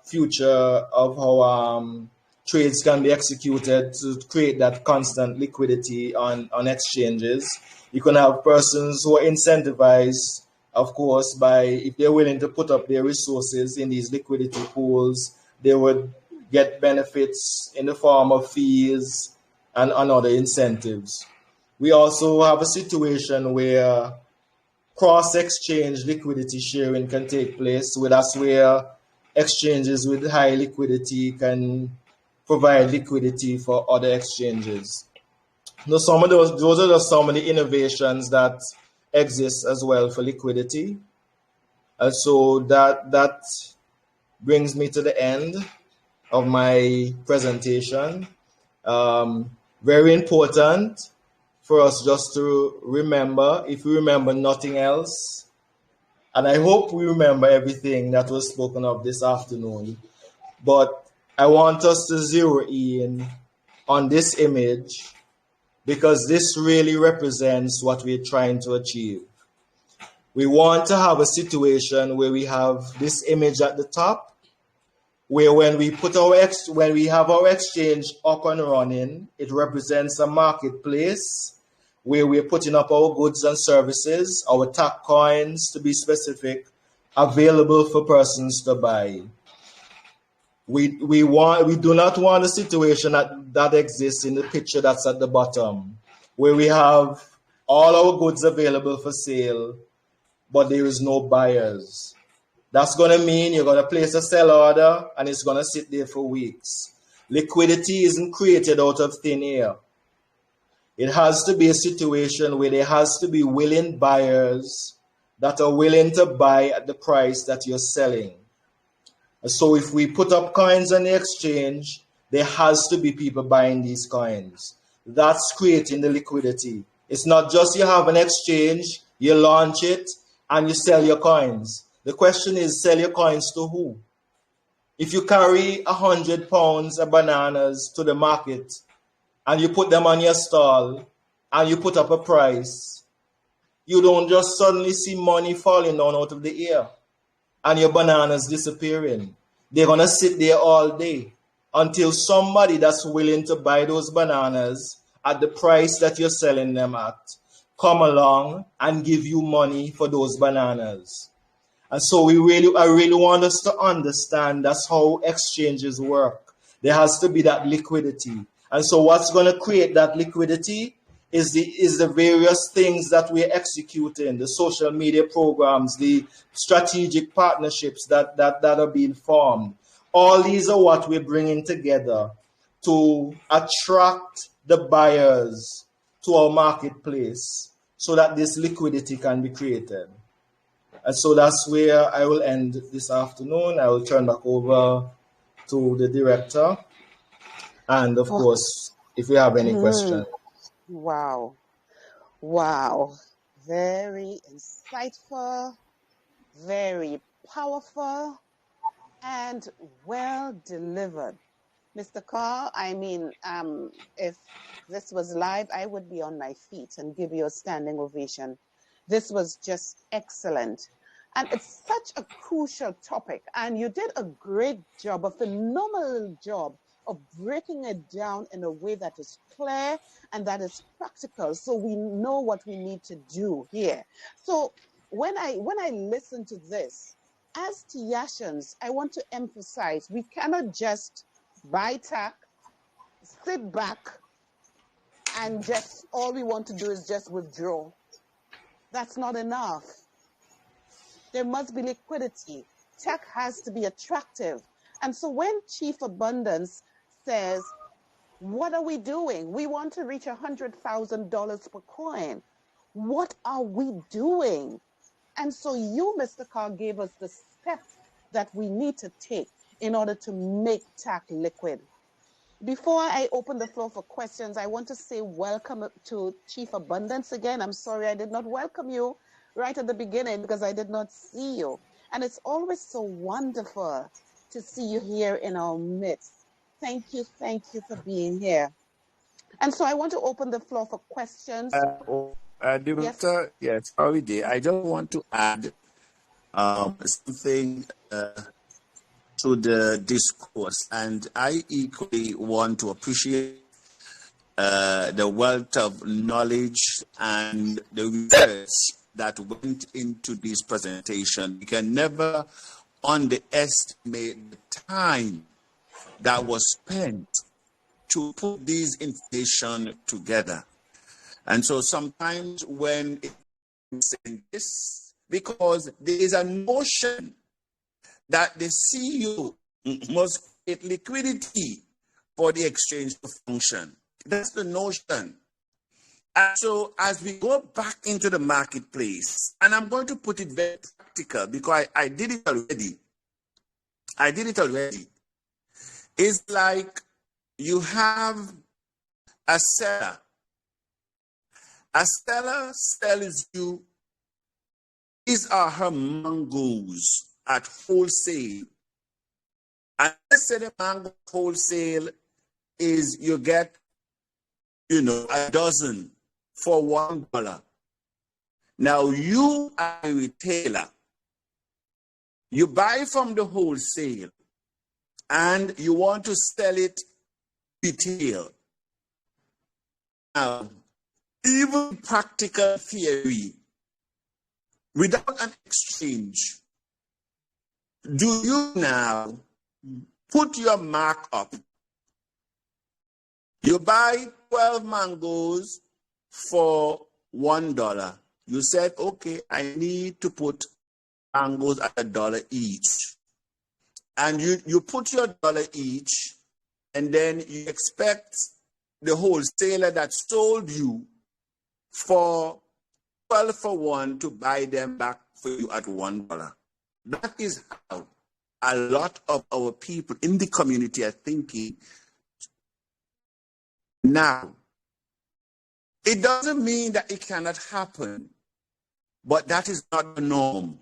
future of how trades can be executed to create that constant liquidity on exchanges. You can have persons who are incentivized, of course, by if they're willing to put up their resources in these liquidity pools, they would get benefits in the form of fees and other incentives. We also have a situation where cross-exchange liquidity sharing can take place. So that's where exchanges with high liquidity can provide liquidity for other exchanges. Now, some of those are just some of the innovations that exist as well for liquidity. And so that brings me to the end of my presentation. Very important for us just to remember, if we remember nothing else, and I hope we remember everything that was spoken of this afternoon, but I want us to zero in on this image because this really represents what we're trying to achieve. We want to have a situation where we have this image at the top, where when we have our exchange up and running, it represents a marketplace where we're putting up our goods and services, our TAC coins to be specific, available for persons to buy. We do not want a situation that exists in the picture that's at the bottom, where we have all our goods available for sale, but there is no buyers. That's going to mean you're going to place a sell order and it's going to sit there for weeks. Liquidity isn't created out of thin air. It has to be a situation where there has to be willing buyers that are willing to buy at the price that you're selling. So if we put up coins on the exchange, there has to be people buying these coins. That's creating the liquidity. It's not just you have an exchange, you launch it, and you sell your coins. The question is, sell your coins to who? If you carry 100 pounds of bananas to the market and you put them on your stall and you put up a price, you don't just suddenly see money falling down out of the air and your bananas disappearing. They're going to sit there all day until somebody that's willing to buy those bananas at the price that you're selling them at come along and give you money for those bananas. And so I really want us to understand that's how exchanges work. There has to be that liquidity. And so what's going to create that liquidity is the various things that we're executing, the social media programs, the strategic partnerships that are being formed. All these are what we're bringing together to attract the buyers to our marketplace so that this liquidity can be created. And so that's where I will end this afternoon. I will turn back over to the director. And of course, if you have any questions. Wow. Wow. Very insightful, very powerful, and well delivered. Mr. Carr, I mean, if this was live, I would be on my feet and give you a standing ovation. This was just excellent. And it's such a crucial topic. And you did a great job, a phenomenal job of breaking it down in a way that is clear and that is practical, so we know what we need to do here. So when I listen to this, as Tiashans, I want to emphasize we cannot just buy TAC, sit back, and just all we want to do is just withdraw. That's not enough. There must be liquidity. TAC has to be attractive. And so when Chief Abundance says, what are we doing? We want to reach $100,000 per coin. What are we doing? And so you, Mr. Carr, gave us the steps that we need to take in order to make TAC liquid. Before I open the floor for questions, I want to say welcome to Chief Abundance again. I'm sorry I did not welcome you right at the beginning because I did not see you. And it's always so wonderful to see you here in our midst. Thank you for being here. And so I want to open the floor for questions. Yes. Director, yes, sorry, dear. I just want to add something to the discourse, and I equally want to appreciate the wealth of knowledge and the research that went into this presentation. We can never underestimate the time that was spent to put these information together. And so sometimes when it's in this, because there is a notion that the CEO must create liquidity for the exchange to function. That's the notion. And so as we go back into the marketplace, and I'm going to put it very practical because I did it already. It's like you have a seller. A seller sells you his or her mangoes at wholesale. And let's say the mango wholesale is you get, a dozen for $1. Now you are a retailer. You buy from the wholesale and you want to sell it retail. Now, even practical theory, without an exchange, do you now put your mark up? You buy 12 mangoes for $1. You said, okay, I need to put mangoes at $1 each. And you put your $1 each, and then you expect the wholesaler that sold you for 12 for 1 to buy them back for you at $1. That is how a lot of our people in the community are thinking now. It doesn't mean that it cannot happen, but that is not the norm.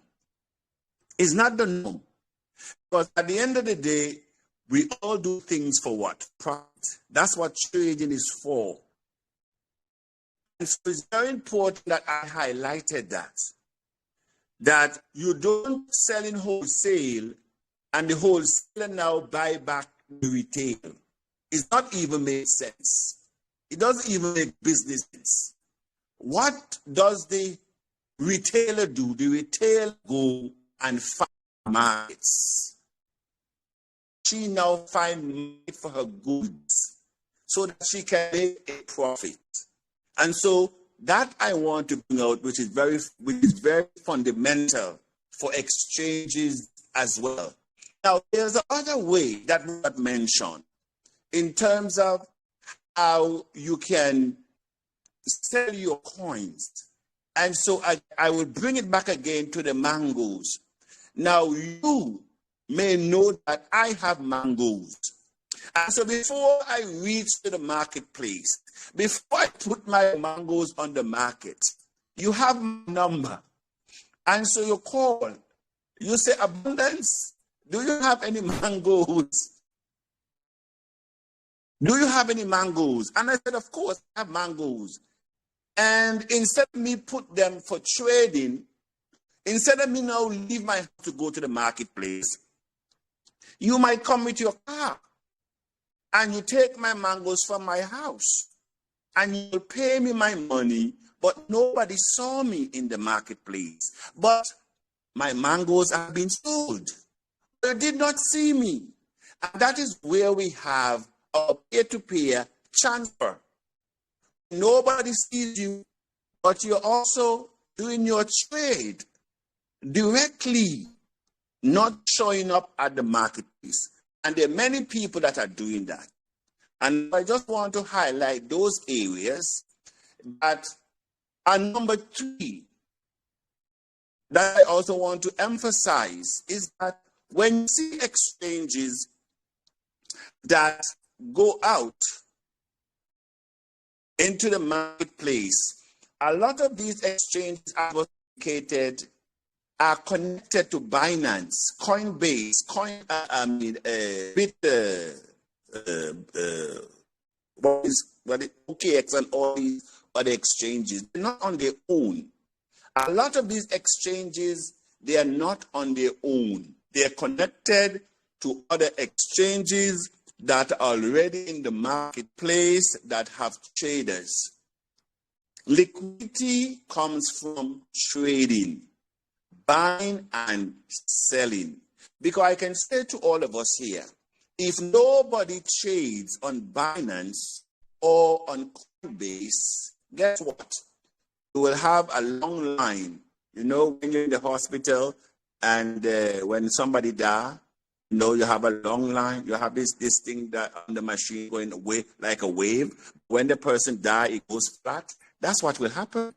It's not the norm. Because at the end of the day, we all do things for what? Profit. That's what trading is for. And so it's very important that I highlighted that you don't sell in wholesale and the wholesaler now buy back the retail. It's not even make sense. It doesn't even make business sense. What does the retailer do? The retailer go and find markets. She now finds market for her goods so that she can make a profit. And so that I want to bring out, which is very fundamental for exchanges as well. Now, there's another way that we got mentioned in terms of how you can sell your coins. And so I will bring it back again to the mangoes. Now, you may know that I have mangoes. And so before I reach to the marketplace, before I put my mangoes on the market, you have my number. And so you call. You say, Abundance, do you have any mangoes? Do you have any mangoes? And I said, of course, I have mangoes. And instead of me put them for trading, instead of me now leave my house to go to the marketplace, you might come with your car and you take my mangoes from my house and you pay me my money, but nobody saw me in the marketplace. But my mangoes have been sold. They did not see me. And that is where we have our peer-to-peer transfer. Nobody sees you, but you're also doing your trade directly, not showing up at the marketplace. And there are many people that are doing that. And I just want to highlight those areas that are number 3 that I also want to emphasize is that when you see exchanges that go out into the marketplace, a lot of these exchanges are located are connected to Binance, Coinbase, OKX and all these other exchanges. They're not on their own. A lot of these exchanges, they are not on their own. They are connected to other exchanges that are already in the marketplace that have traders. Liquidity comes from trading, buying and selling. Because I can say to all of us here, if nobody trades on Binance or on Coinbase, guess what? You will have a long line. You know, when you're in the hospital and when somebody dies, you know, you have a long line. You have this thing that on the machine going away like a wave. When the person dies, it goes flat. That's what will happen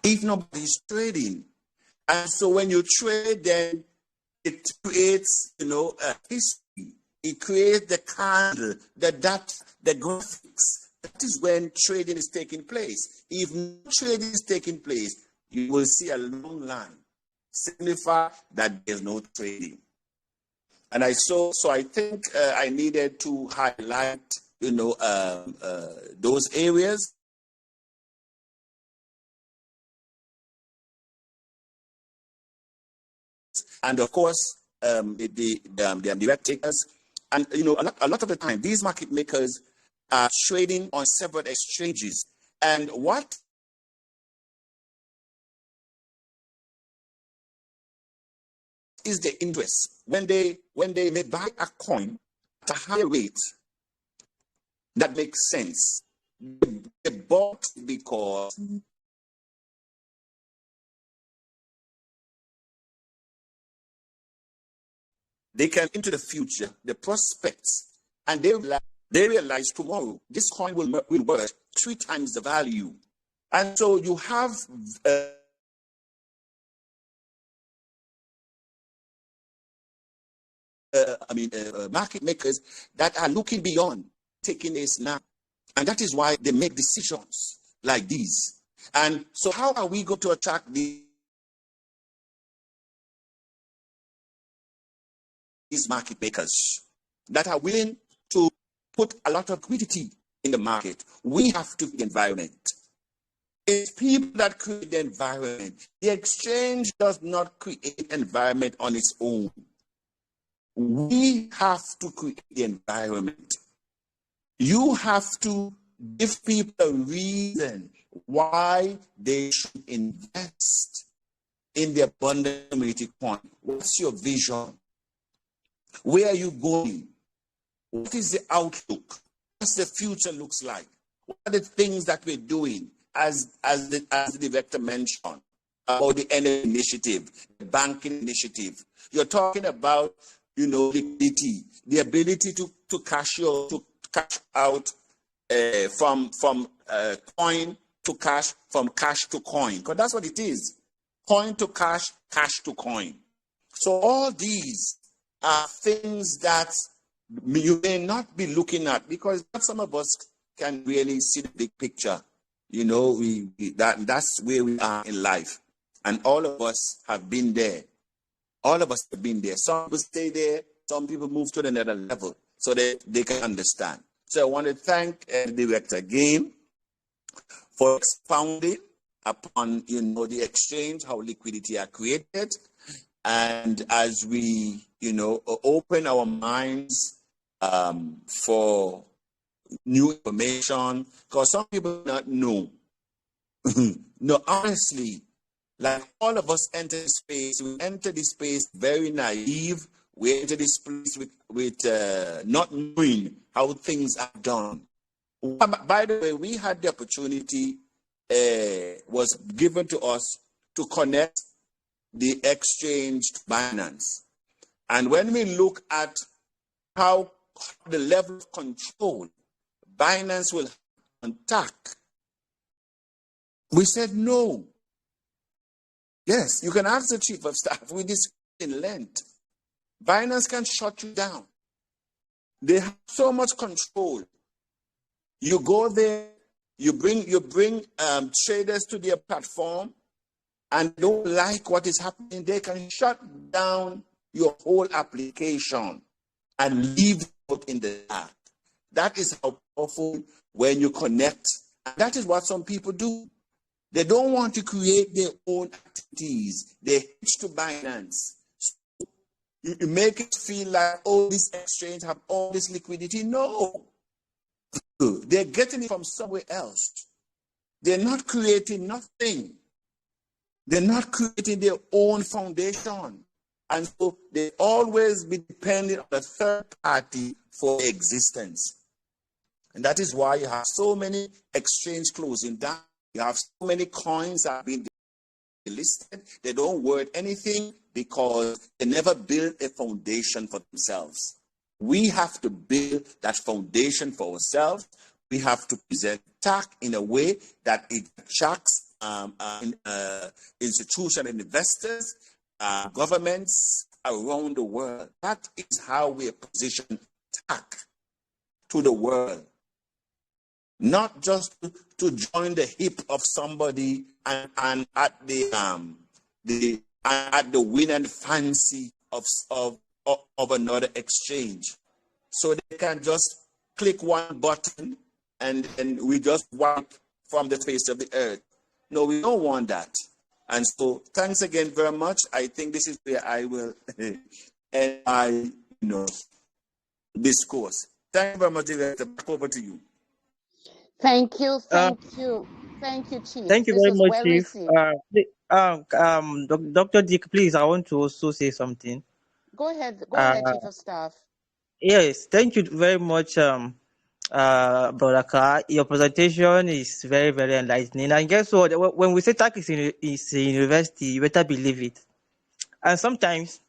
if nobody's trading. And so when you trade, then it creates, you know, a history. It creates the candle, the data, the graphics. That is when trading is taking place. If no trading is taking place, you will see a long line, signify that there's no trading. And I think I needed to highlight, you know, those areas. And of course, the direct takers. And, you know, a lot of the time, these market makers are trading on several exchanges. And what is the interest? When they may buy a coin at a higher rate, that makes sense. They bought because they can into the future, the prospects, and they realize tomorrow this coin will worth 3 times the value. And so you have market makers that are looking beyond, taking this now. And that is why they make decisions like these. And so how are we going to attract these market makers that are willing to put a lot of liquidity in the market? We have to be the environment. It's people that create the environment. The exchange does not create environment on its own. We have to create the environment. You have to give people a reason why they should invest in the abundant community coin. What's your vision? Where are you going? What is the outlook? What's the future looks like? What are the things that we're doing as the director mentioned about the energy initiative, the banking initiative? You're talking about, you know, liquidity, the ability to cash out from coin to cash, from cash to coin, because that's what it is. Coin to cash, cash to coin. So all these are things that you may not be looking at because not some of us can really see the big picture. You know, that's where we are in life. And all of us have been there. All of us have been there. Some people stay there. Some people move to another level so that they can understand. So I want to thank the director again for expounding upon, you know, the exchange, how liquidity are created. And as we, you know, open our minds for new information, because some people do not know. No, honestly, like all of us enter this space, we enter this space very naive. We enter this place with not knowing how things are done. By the way, we had the opportunity, was given to us to connect the exchange to Binance. And when we look at how the level of control Binance will attack, we said no. Yes, you can ask the chief of staff with this in length. Binance can shut you down. They have so much control. You go there, you bring traders to their platform, and don't like what is happening, they can shut down your whole application and leave it out in the dark. That is how powerful when you connect. And that is what some people do. They don't want to create their own activities. They hitch to Binance. So you make it feel like, oh, this exchange have all this liquidity. No. They're getting it from somewhere else. They're not creating nothing. They're not creating their own foundation. And so they always be dependent on a third party for existence. And that is why you have so many exchanges closing down. You have so many coins that have been delisted. They don't worth anything because they never build a foundation for themselves. We have to build that foundation for ourselves. We have to present TAC in a way that it attracts institutional investors, governments around the world. That is how we position TAC to the world. Not just to join the hip of somebody and at the win and fancy of another exchange. So they can just click one button and we just wipe from the face of the earth. No, we don't want that. And so thanks again very much. I think this is where I will end my discourse. Thank you very much, Director. Back over to you. Thank you, Chief. Thank you This very was much, well Chief. received. Dr. Dick, please, I want to also say something. Go ahead, Chief of Staff. Yes, thank you very much, Brother Carr. Your presentation is very, very enlightening. And guess what? When we say TAC is a university, you better believe it. And sometimes,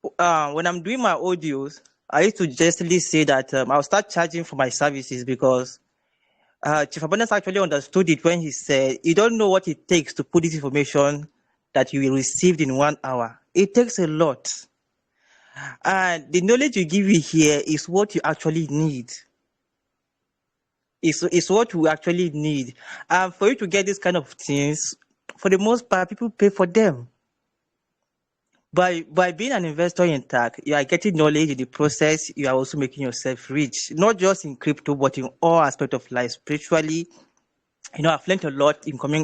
when I'm doing my audios, I used to justly say that I'll start charging for my services because Chief Abundance actually understood it when he said, you don't know what it takes to put this information that you received in 1 hour. It takes a lot. And the knowledge you give you here is what you actually need. It's what we actually need. And for you to get this kind of things, for the most part, people pay for them. By being an investor in TAC, you are getting knowledge in the process. You are also making yourself rich, not just in crypto, but in all aspects of life. Spiritually, I've learned a lot in coming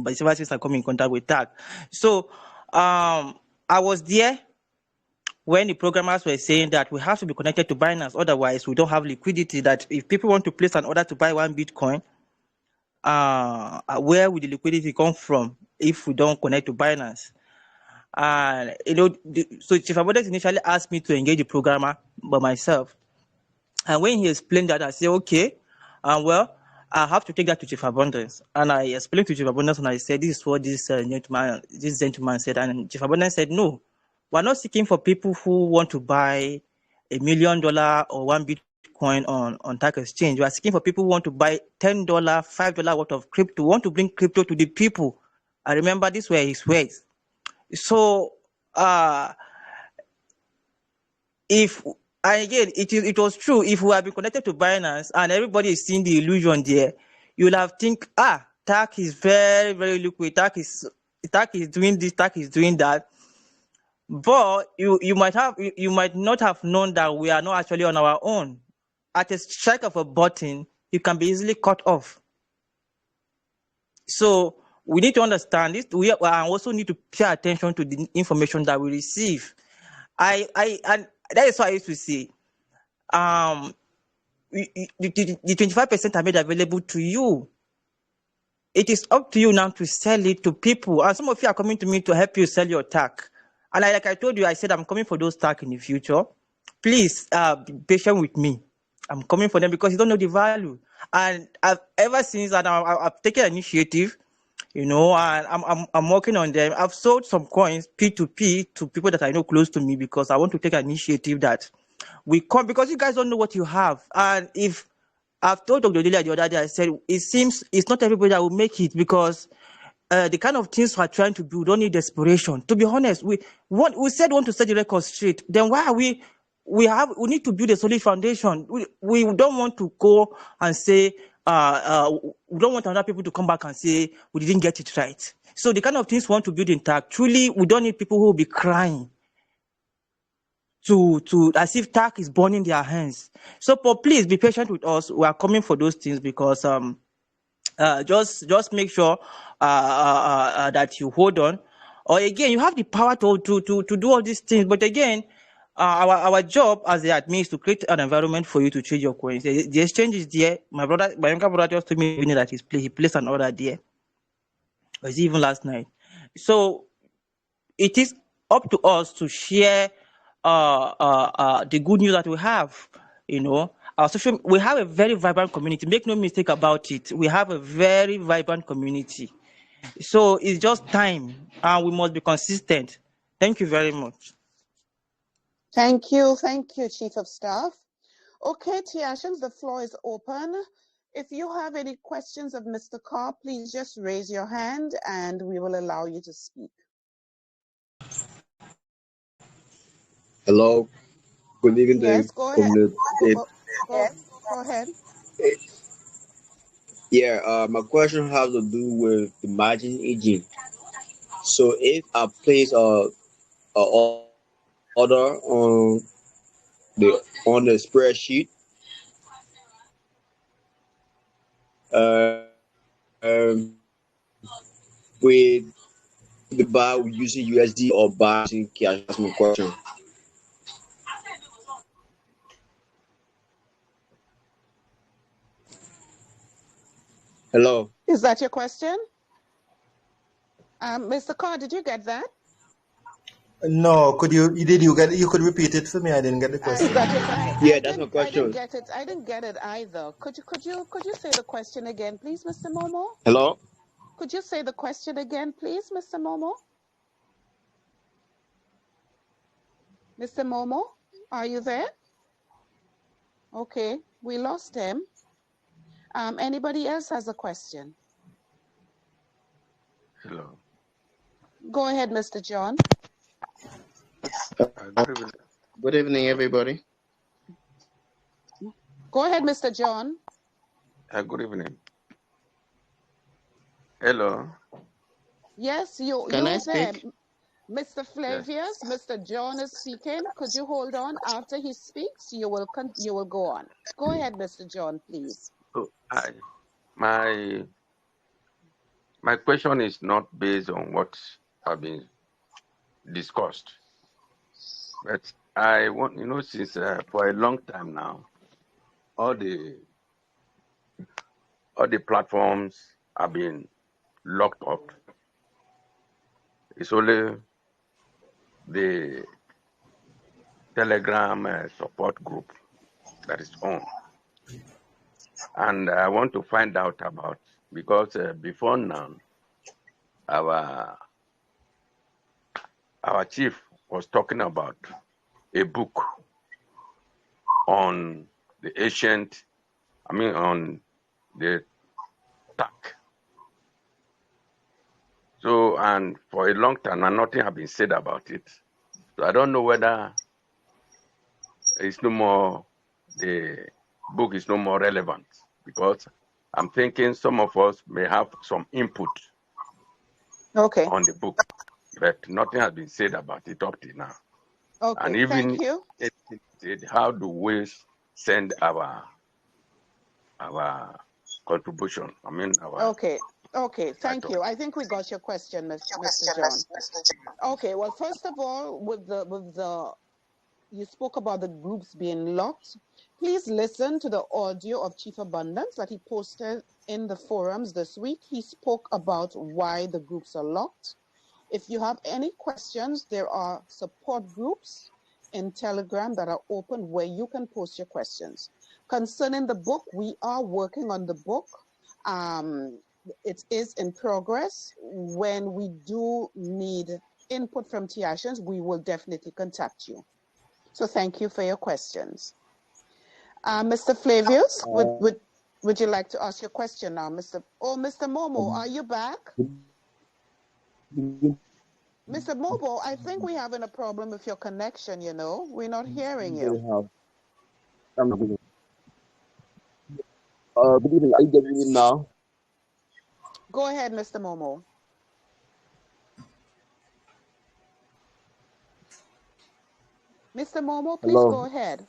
by several since I come in contact with TAC. So, I was there when the programmers were saying that we have to be connected to Binance, otherwise we don't have liquidity. That if people want to place an order to buy 1 Bitcoin, where would the liquidity come from if we don't connect to Binance? And so Chief Abundance initially asked me to engage the programmer by myself. And when he explained that, I said, okay, well, I have to take that to Chief Abundance. And I explained to Chief Abundance and I said, this is what this gentleman said. And Chief Abundance said, no, we're not seeking for people who want to buy $1 million or 1 Bitcoin on TAC Exchange. We are seeking for people who want to buy $10, $5 worth of crypto, want to bring crypto to the people. I remember these were his words. So, it was true. If we have been connected to Binance and everybody is seeing the illusion there, you'll have think, TAC is very, very liquid. TAC is doing this, TAC is doing that. But you might not have known that we are not actually on our own. At a strike of a button, you can be easily cut off. So we need to understand this. We also need to pay attention to the information that we receive. And that is why I used to say, the 25% are made available to you. It is up to you now to sell it to people. And some of you are coming to me to help you sell your TAC. And like I told you, I said I'm coming for those TAC in the future. Please be patient with me. I'm coming for them because you don't know the value. And ever since that, I've taken an initiative. And I'm working on them. I've sold some coins P2P to people that I know close to me because I want to take an initiative that we come because you guys don't know what you have. And if I've told Dr. Delia the other day, I said it seems it's not everybody that will make it because the kind of things we're trying to do don't need desperation. To be honest, we said we want to set the record straight. Then why are we need to build a solid foundation. We don't want to go and say we don't want other people to come back and say we didn't get it right. So the kind of things we want to build in TAC, truly, we don't need people who will be crying to as if TAC is burning their hands. So please be patient with us. We are coming for those things because just make sure that you hold on. Or again, you have the power to do all these things, but again, our job as the admin is to create an environment for you to trade your coins. The exchange is there. My younger brother just told me that he placed an order there. Or is it even last night? So it is up to us to share the good news that we have. You know, we have a very vibrant community. Make no mistake about it. We have a very vibrant community. So it's just time, and we must be consistent. Thank you very much. Thank you, Chief of Staff. Okay, Tiashans, the floor is open. If you have any questions of Mr. Carr, please just raise your hand and we will allow you to speak. Hello, good evening, Yes, go ahead. community. Go ahead. Yeah, my question has to do with the margin agent. So if I place a order on the spreadsheet, um, with the buy using USD or buy using cash, that's my question. Hello. Is that your question? Mr. Carr, did you get that? No, you could repeat it for me? I didn't get the question. Is that your question? Yeah, that's my question. I didn't get it either. Could you say the question again, please, Mr. Momo? Hello. Could you say the question again, please, Mr. Momo? Mr. Momo, are you there? Okay, we lost him. Anybody else has a question? Hello. Go ahead, Mr. John. Good evening, everybody. Go ahead, Mr. John. Good evening. Hello. Yes, you're there. Mr. Flavius, yes. Mr. John is speaking. Could you hold on? After he speaks, you will go on. Go ahead, Mr. John, please. So my question is not based on what have been discussed, but I want since for a long time now, all the platforms have been locked up. It's only the Telegram support group that is on. And I want to find out about, because before now, our chief was talking about a book on on the TAC. So, and for a long time, and nothing has been said about it. So I don't know whether the book is no more relevant, because I'm thinking some of us may have some input on the book, but nothing has been said about it up to now. Okay, and even thank you. How do we send our contribution? Okay, thank you. I think we got your question, Mr. John. Okay, well, first of all, you spoke about the groups being locked. Please listen to the audio of Chief Abundance that he posted in the forums this week. He spoke about why the groups are locked. If you have any questions, there are support groups in Telegram that are open where you can post your questions. Concerning the book, we are working on the book. It is in progress. When we do need input from Tiashans, we will definitely contact you. So thank you for your questions. Mr. Flavius, would you like to ask your question now, Mr. Momo, are you back? Mr. Momo, I think we're having a problem with your connection, We're not hearing you. Good evening. Are you getting me now? Go ahead, Mr. Momo. Mr. Momo, please Hello. go ahead.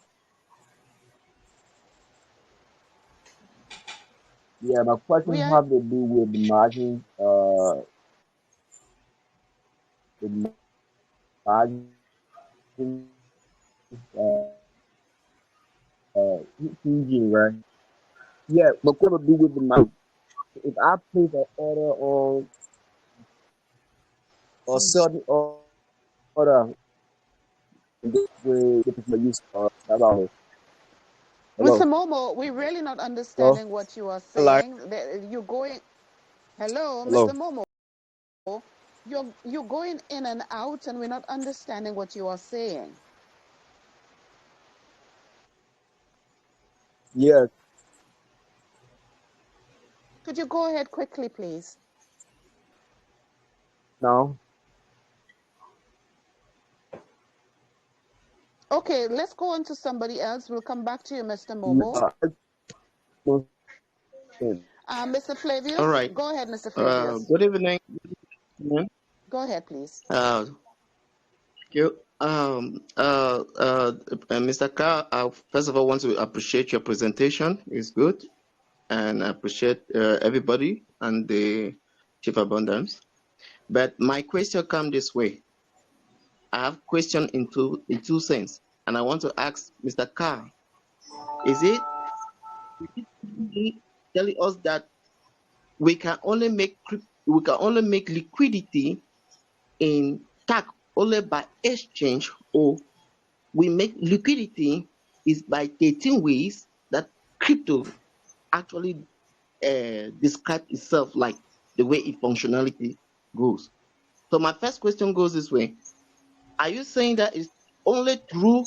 Yeah, my question have to do with the margin. The margin. Engine, right? Yeah, but what to do with the margin? If I place an order on or sell the order, this way the people use that's all. Hello. Mr. Momo, we're really not understanding what you are saying. You're going. Hello, Hello. Mr. Momo. You're going in and out, and we're not understanding what you are saying. Yes. Could you go ahead quickly, please? No. Okay, let's go on to somebody else. We'll come back to you, Mr. Momo. Mr. Flavius? All right. Go ahead, Mr. Flavius. Good evening. Go ahead, please. Mr. Carr, first of all, I want to appreciate your presentation. It's good. And I appreciate everybody and the Chief Abundance. But my question comes this way. I have question in two sense. And I want to ask Mr. Carr, is it telling us that we can only make liquidity in TAC only by exchange, or we make liquidity is by 13 ways that crypto actually describe itself, like the way its functionality goes. So my first question goes this way. Are you saying that it's only through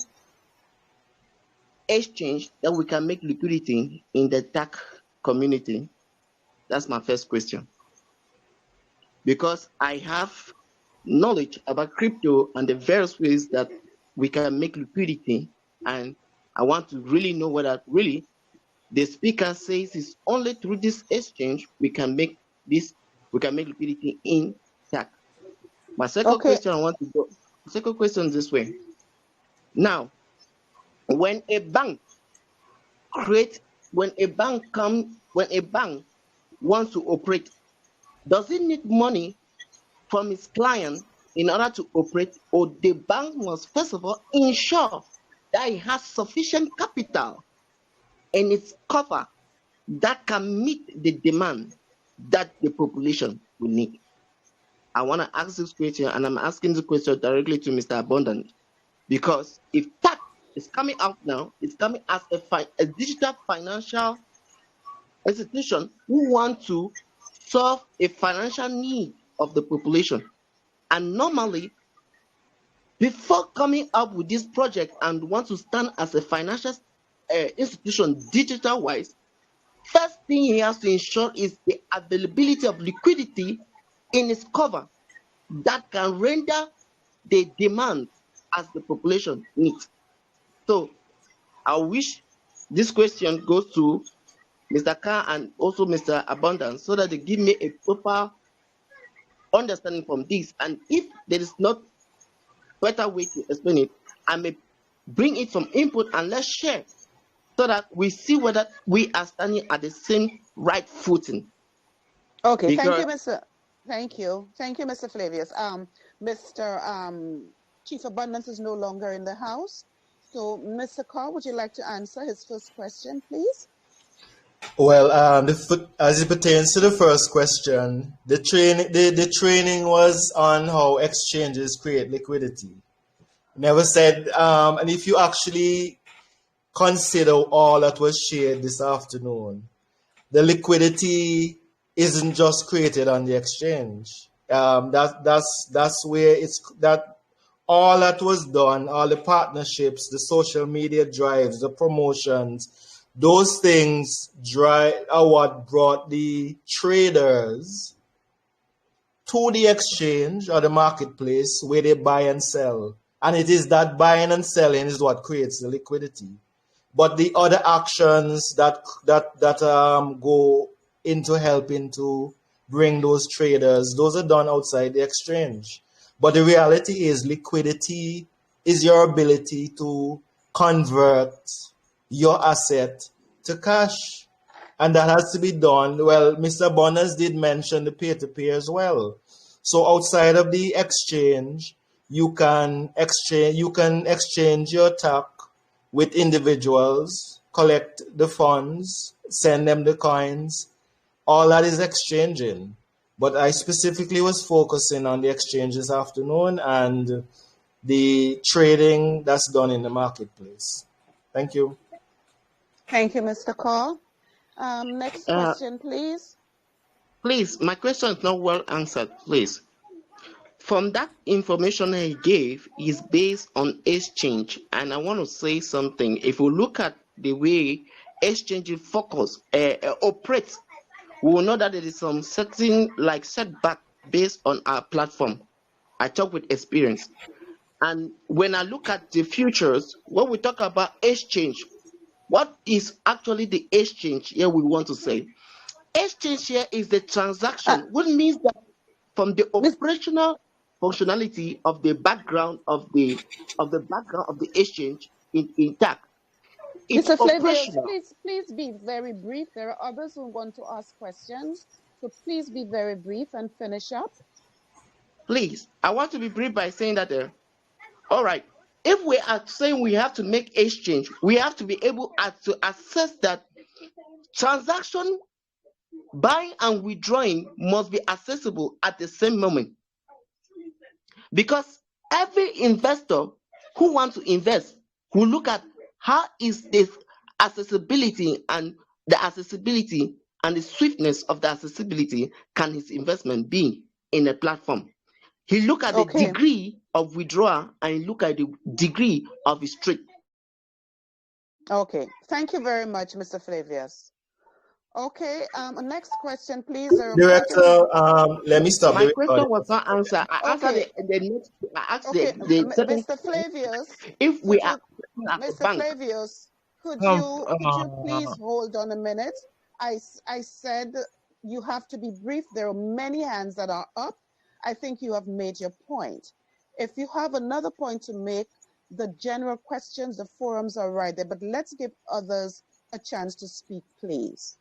exchange that we can make liquidity in the TAC community? That's my first question. Because I have knowledge about crypto and the various ways that we can make liquidity, and I want to really know whether really the speaker says it's only through this exchange we can make liquidity in TAC. My second question second question is this way. Now, when a bank wants to operate, does it need money from its client in order to operate, or the bank must first of all ensure that it has sufficient capital in its cover that can meet the demand that the population will need? I want to ask this question, and I'm asking the question directly to Mr. Abundant, because if TAC is coming out now, it's coming as a digital financial institution who want to solve a financial need of the population. And normally, before coming up with this project and want to stand as a financial institution digital-wise, first thing he has to ensure is the availability of liquidity in its cover that can render the demand as the population needs. So I wish this question goes to Mr. Carr and also Mr. Abundance, so that they give me a proper understanding from this. And if there is not better way to explain it, I may bring it some input and let's share, so that we see whether we are standing at the same right footing. Okay, thank you, Mr. Thank you, Mr. Flavius. Mr. Chief Abundance is no longer in the house, so Mr. Carr, would you like to answer his first question, please? Well, as it pertains to the first question, the training was on how exchanges create liquidity. Never said, and if you actually consider all that was shared this afternoon, the liquidity isn't just created on the exchange. That's where that all that was done, all the partnerships, the social media drives, the promotions, those things are what brought the traders to the exchange or the marketplace where they buy and sell. And it is that buying and selling is what creates the liquidity. But the other actions that go into helping to bring those traders, those are done outside the exchange. But the reality is liquidity is your ability to convert your asset to cash. And that has to be done. Well, Mr. Bonner did mention the peer-to-peer as well. So outside of the exchange, you can exchange your TAC with individuals, collect the funds, send them the coins. All that is exchanging. But I specifically was focusing on the exchange this afternoon and the trading that's done in the marketplace. Thank you. Thank you, Mr. Carr. Next question, please. Please, my question is not well answered, please. From that information I gave is based on exchange, and I want to say something. If we look at the way exchange focus operates, we will know that there is some certain setback based on our platform. I talk with experience. And when I look at the futures, when we talk about exchange, what is actually the exchange here we want to say? Exchange here is the transaction, which means that from the operational functionality of the background of the exchange intact. It's Mr. Flavius, operational. please be very brief. There are others who want to ask questions, so please be very brief and finish up. Please, I want to be brief by saying that all right, if we are saying we have to make exchange, we have to be able to assess that transaction buying and withdrawing must be accessible at the same moment. Because every investor who wants to invest will look at how is this accessibility and the swiftness of the accessibility can his investment be in a platform. He look at the degree of withdrawal and he look at the degree of his trade. Okay, thank you very much, Mr. Flavius. Okay, next question, please. Director, let me stop. My question was not answered. I answered Mr. Flavius, if we are Mr. Flavius, could you please hold on a minute? I said you have to be brief. There are many hands that are up. I think you have made your point. If you have another point to make, the general questions, the forums are right there, but let's give others a chance to speak, please.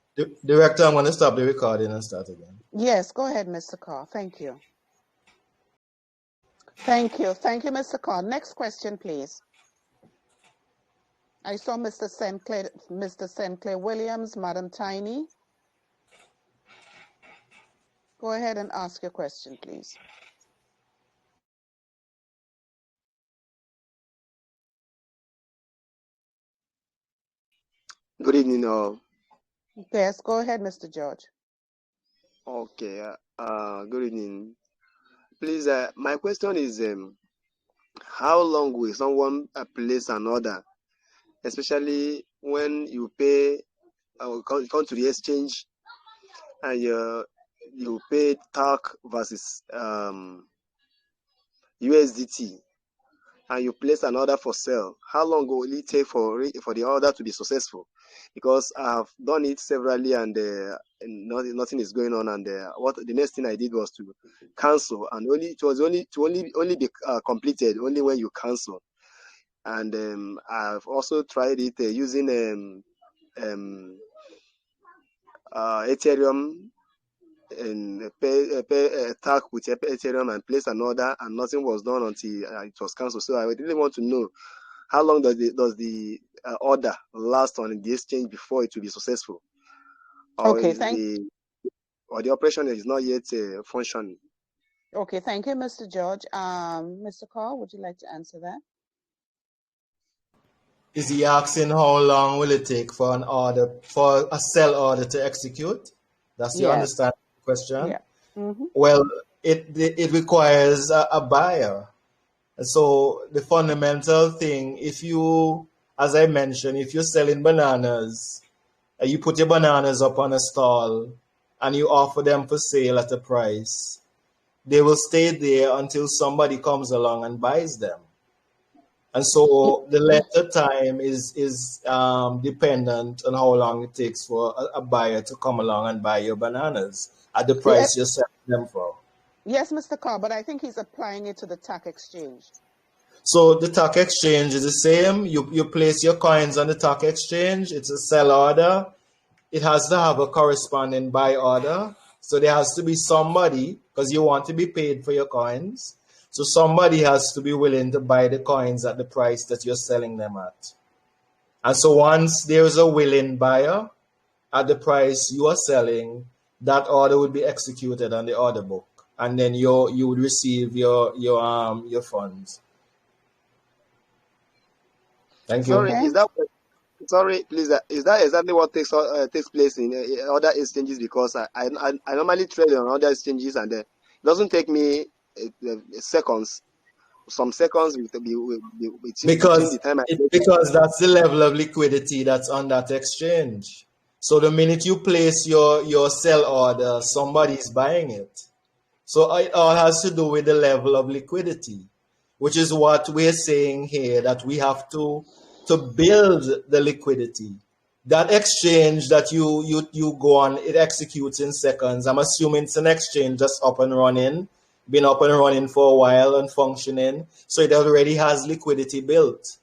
Director, I'm going to stop the recording and start again. Yes, go ahead, Mr. Carr. Thank you. Thank you. Thank you, Mr. Carr. Next question, please. I saw Mr. Sinclair Williams, Madam Tiny. Go ahead and ask your question, please. Good evening, all. Yes, go ahead, Mr. George. Okay, good evening. Please, my question is, how long will someone place an order, especially when you pay, come to the exchange, and you pay TAC versus USDT, and you place an order for sale? How long will it take for the order to be successful? Because I have done it severally, and nothing is going on. And what the next thing I did was to cancel, and it was only be completed only when you cancel. And I've also tried it using Ethereum and pay TAC with Ethereum and place an order, and nothing was done until it was cancelled. So I really want to know, how long does the order last on the exchange before it will be successful? Or okay, or the operation is not yet functioning? Okay, thank you, Mr. George. Mr. Carr, would you like to answer that? Is he asking how long will it take for a sell order to execute? That's your understanding of the question? Yeah. Mm-hmm. Well, it requires a buyer. So the fundamental thing, as I mentioned, if you're selling bananas, you put your bananas up on a stall and you offer them for sale at a price, they will stay there until somebody comes along and buys them. And so the length of time is dependent on how long it takes for a buyer to come along and buy your bananas at the price you're selling them for. Yes, Mr. Carr, but I think he's applying it to the tax exchange. So the tax exchange is the same. You place your coins on the tax exchange. It's a sell order. It has to have a corresponding buy order. So there has to be somebody, because you want to be paid for your coins. So somebody has to be willing to buy the coins at the price that you're selling them at. And so once there's a willing buyer at the price you are selling, that order would be executed on the order book. And then you would receive your funds. Thank you. Sorry, please. Is that exactly what takes place in other exchanges? Because I normally trade on other exchanges, and it doesn't take me seconds. Some seconds will be because the time because that's the level of liquidity that's on that exchange. So the minute you place your sell order, somebody's buying it. So it all has to do with the level of liquidity, which is what we're saying here, that we have to build the liquidity. That exchange that you go on, it executes in seconds. I'm assuming it's an exchange that's up and running, been up and running for a while and functioning. So it already has liquidity built.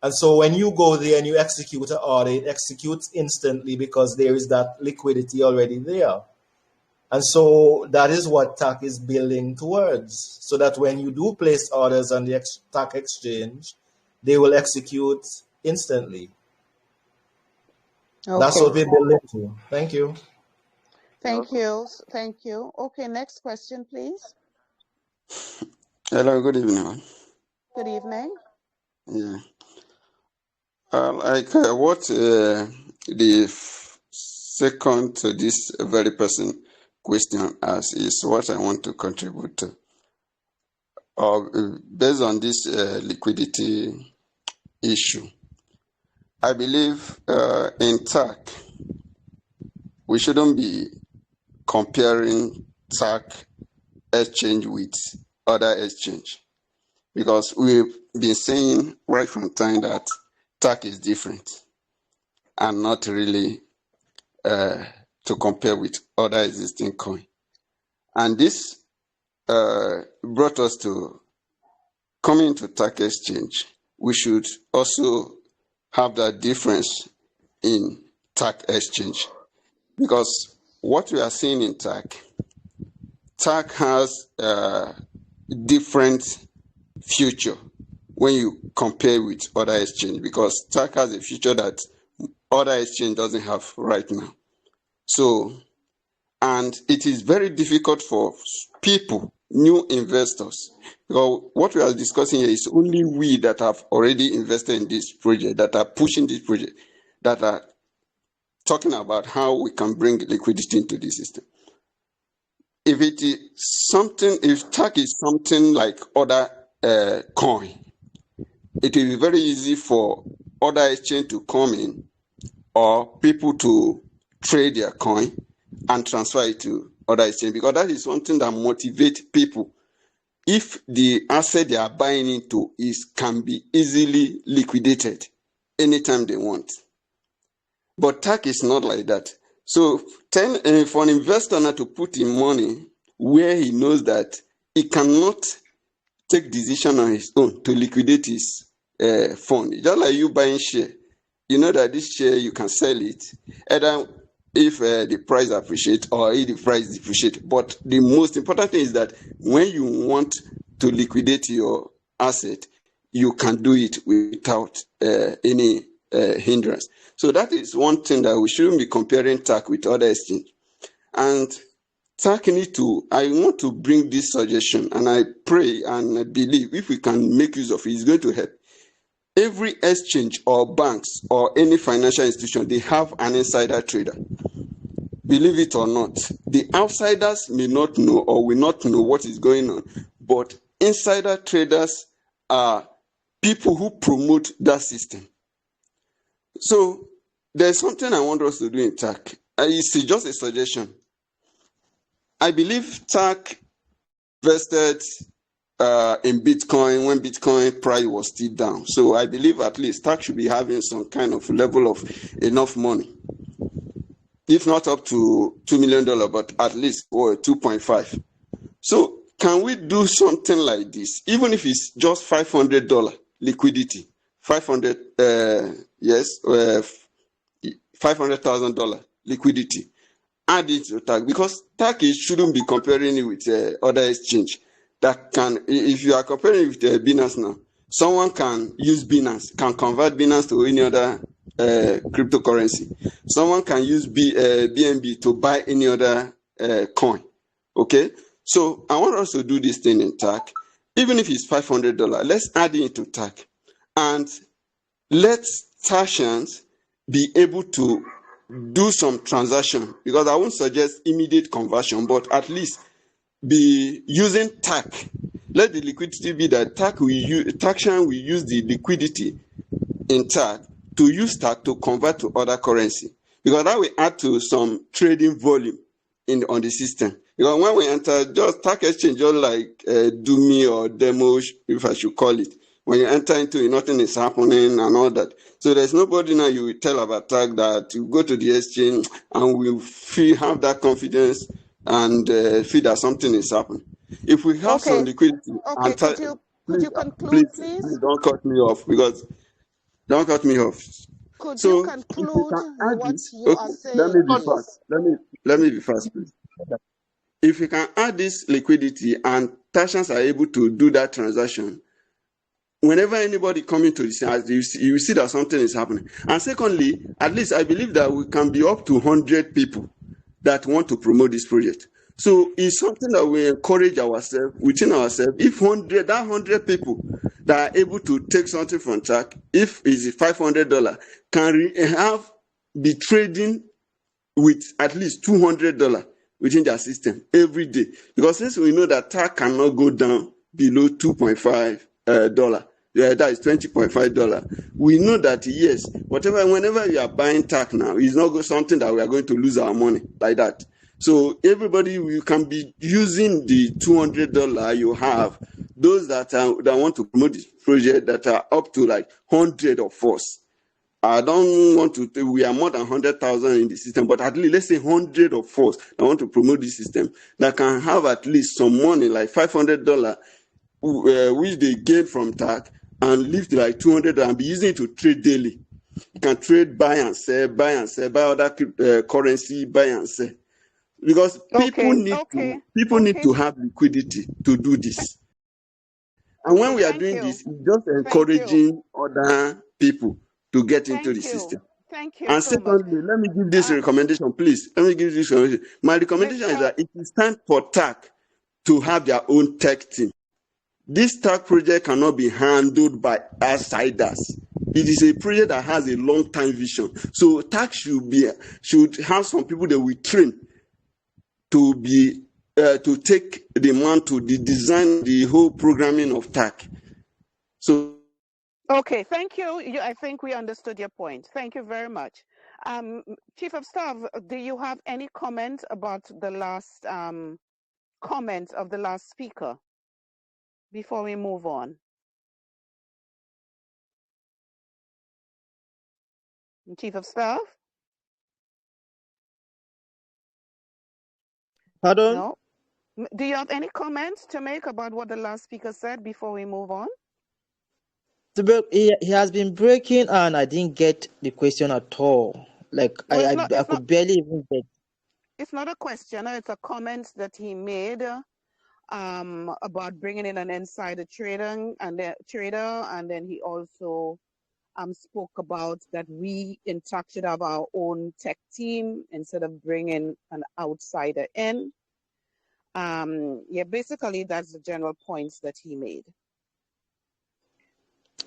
And so when you go there and you execute an order, it executes instantly because there is that liquidity already there. And so that is what TAC is building towards, so that when you do place orders on the TAC exchange, they will execute instantly. Okay. That's what we're building to. Thank you. Thank you. Thank you. Okay, next question, please. Hello, good evening. Good evening. Yeah. What the second to this very person question asks is what I want to contribute to. Based on this liquidity issue, I believe in TAC, we shouldn't be comparing TAC exchange with other exchange, because we've been saying right from time that TAC is different and not really to compare with other existing coin. And this brought us to coming to TAC exchange. We should also have that difference in TAC exchange, because what we are seeing in TAC has a different future when you compare with other exchange, because TAC has a future that other exchange doesn't have right now. So, and it is very difficult for people, new investors, because what we are discussing here is only we that have already invested in this project, that are pushing this project, that are talking about how we can bring liquidity into the system. If it is something, if TAC is something like other coin, it will be very easy for other exchange to come in or people to trade their coin and transfer it to other exchange, because that is something that motivates people. If the asset they are buying into can be easily liquidated anytime they want. But TAC is not like that. So for an investor now to put in money where he knows that he cannot take decision on his own to liquidate his fund, just like you buying share, you know that this share you can sell it either if the price appreciates or if the price depreciates. But the most important thing is that when you want to liquidate your asset, you can do it without any hindrance. So that is one thing that we shouldn't be comparing TAC with other exchange. And TAC I want to bring this suggestion, and I pray and I believe if we can make use of it, it's going to help. Every exchange or banks or any financial institution, they have an insider trader. Believe it or not, the outsiders may not know or will not know what is going on, but insider traders are people who promote that system. So there's something I want us to do in TAC. It's just a suggestion. I believe TAC invested in Bitcoin when Bitcoin price was still down. So I believe at least TAC should be having some kind of level of enough money, if not up to $2 million, but at least 2.5. So can we do something like this, even if it's just $500 liquidity, $500,000 liquidity, add it to TAC, because TAC shouldn't be comparing it with other exchange that can, if you are comparing it with Binance now, someone can use Binance, can convert Binance to any other cryptocurrency. Someone can use BNB to buy any other coin. Okay, so I want us to do this thing in TAC, even if it's $500. Let's add it into TAC, and let Tarsians be able to do some transaction, because I won't suggest immediate conversion, but at least be using TAC. Let the liquidity be that Tarsian will use the liquidity in TAC to use TAC to convert to other currency, because that will add to some trading volume on the system. Because when we enter just TAC exchange, just like Dumi or Demo, if I should call it, when you enter into it, nothing is happening and all that. So there's nobody now you will tell about TAC that you go to the exchange and will have that confidence and feel that something is happening. If we have some liquidity, and could you conclude, please? Don't cut me off, because don't cut me off. Could you conclude what you are saying? Let me be fast. Let me be fast, please. If we can add this liquidity and Tarsians are able to do that transaction, whenever anybody coming to this house, you see that something is happening. And secondly, at least I believe that we can be up to 100 people that want to promote this project. So it's something that we encourage ourselves, within ourselves. If 100 people that are able to take something from TAC, if it's $500, can be trading with at least $200 within their system every day. Because since we know that TAC cannot go down below $2.5, that is $20.5. We know that yes, whenever you are buying TAC now, it's not something that we are going to lose our money like that. So everybody, you can be using the $200 you have. Those that want to promote this project, that are up to like 100 of us. I don't want to. We are more than 100,000 in the system, but at least let's say 100 of us that want to promote this system that can have at least some money, like $500, which they gain from TAC, and live like $200 and be using it to trade daily. You can trade, buy and sell, buy other currency, buy and sell. Because people need to have liquidity to do this. And when we are doing this, it's just encouraging other people to get into the system. Thank you. And secondly, let me give this recommendation, please. Let me give this recommendation. My recommendation is that it is time for TAC to have their own tech team. This TAC project cannot be handled by outsiders. It is a project that has a long-term vision. So TAC should have some people that we train to take the mantle, to design the whole programming of TAC. So. Okay, thank you. I think we understood your point. Thank you very much. Chief of Staff, do you have any comment about the last comment of the last speaker before we move on? Chief of Staff? Pardon? No? Do you have any comments to make about what the last speaker said before we move on? He has been breaking and I didn't get the question at all. Like I could barely even get. It's not a question, it's a comment that he made about bringing in an insider trader, and then he also spoke about that we in TAC should have our own tech team instead of bringing an outsider in. Basically that's the general points that he made.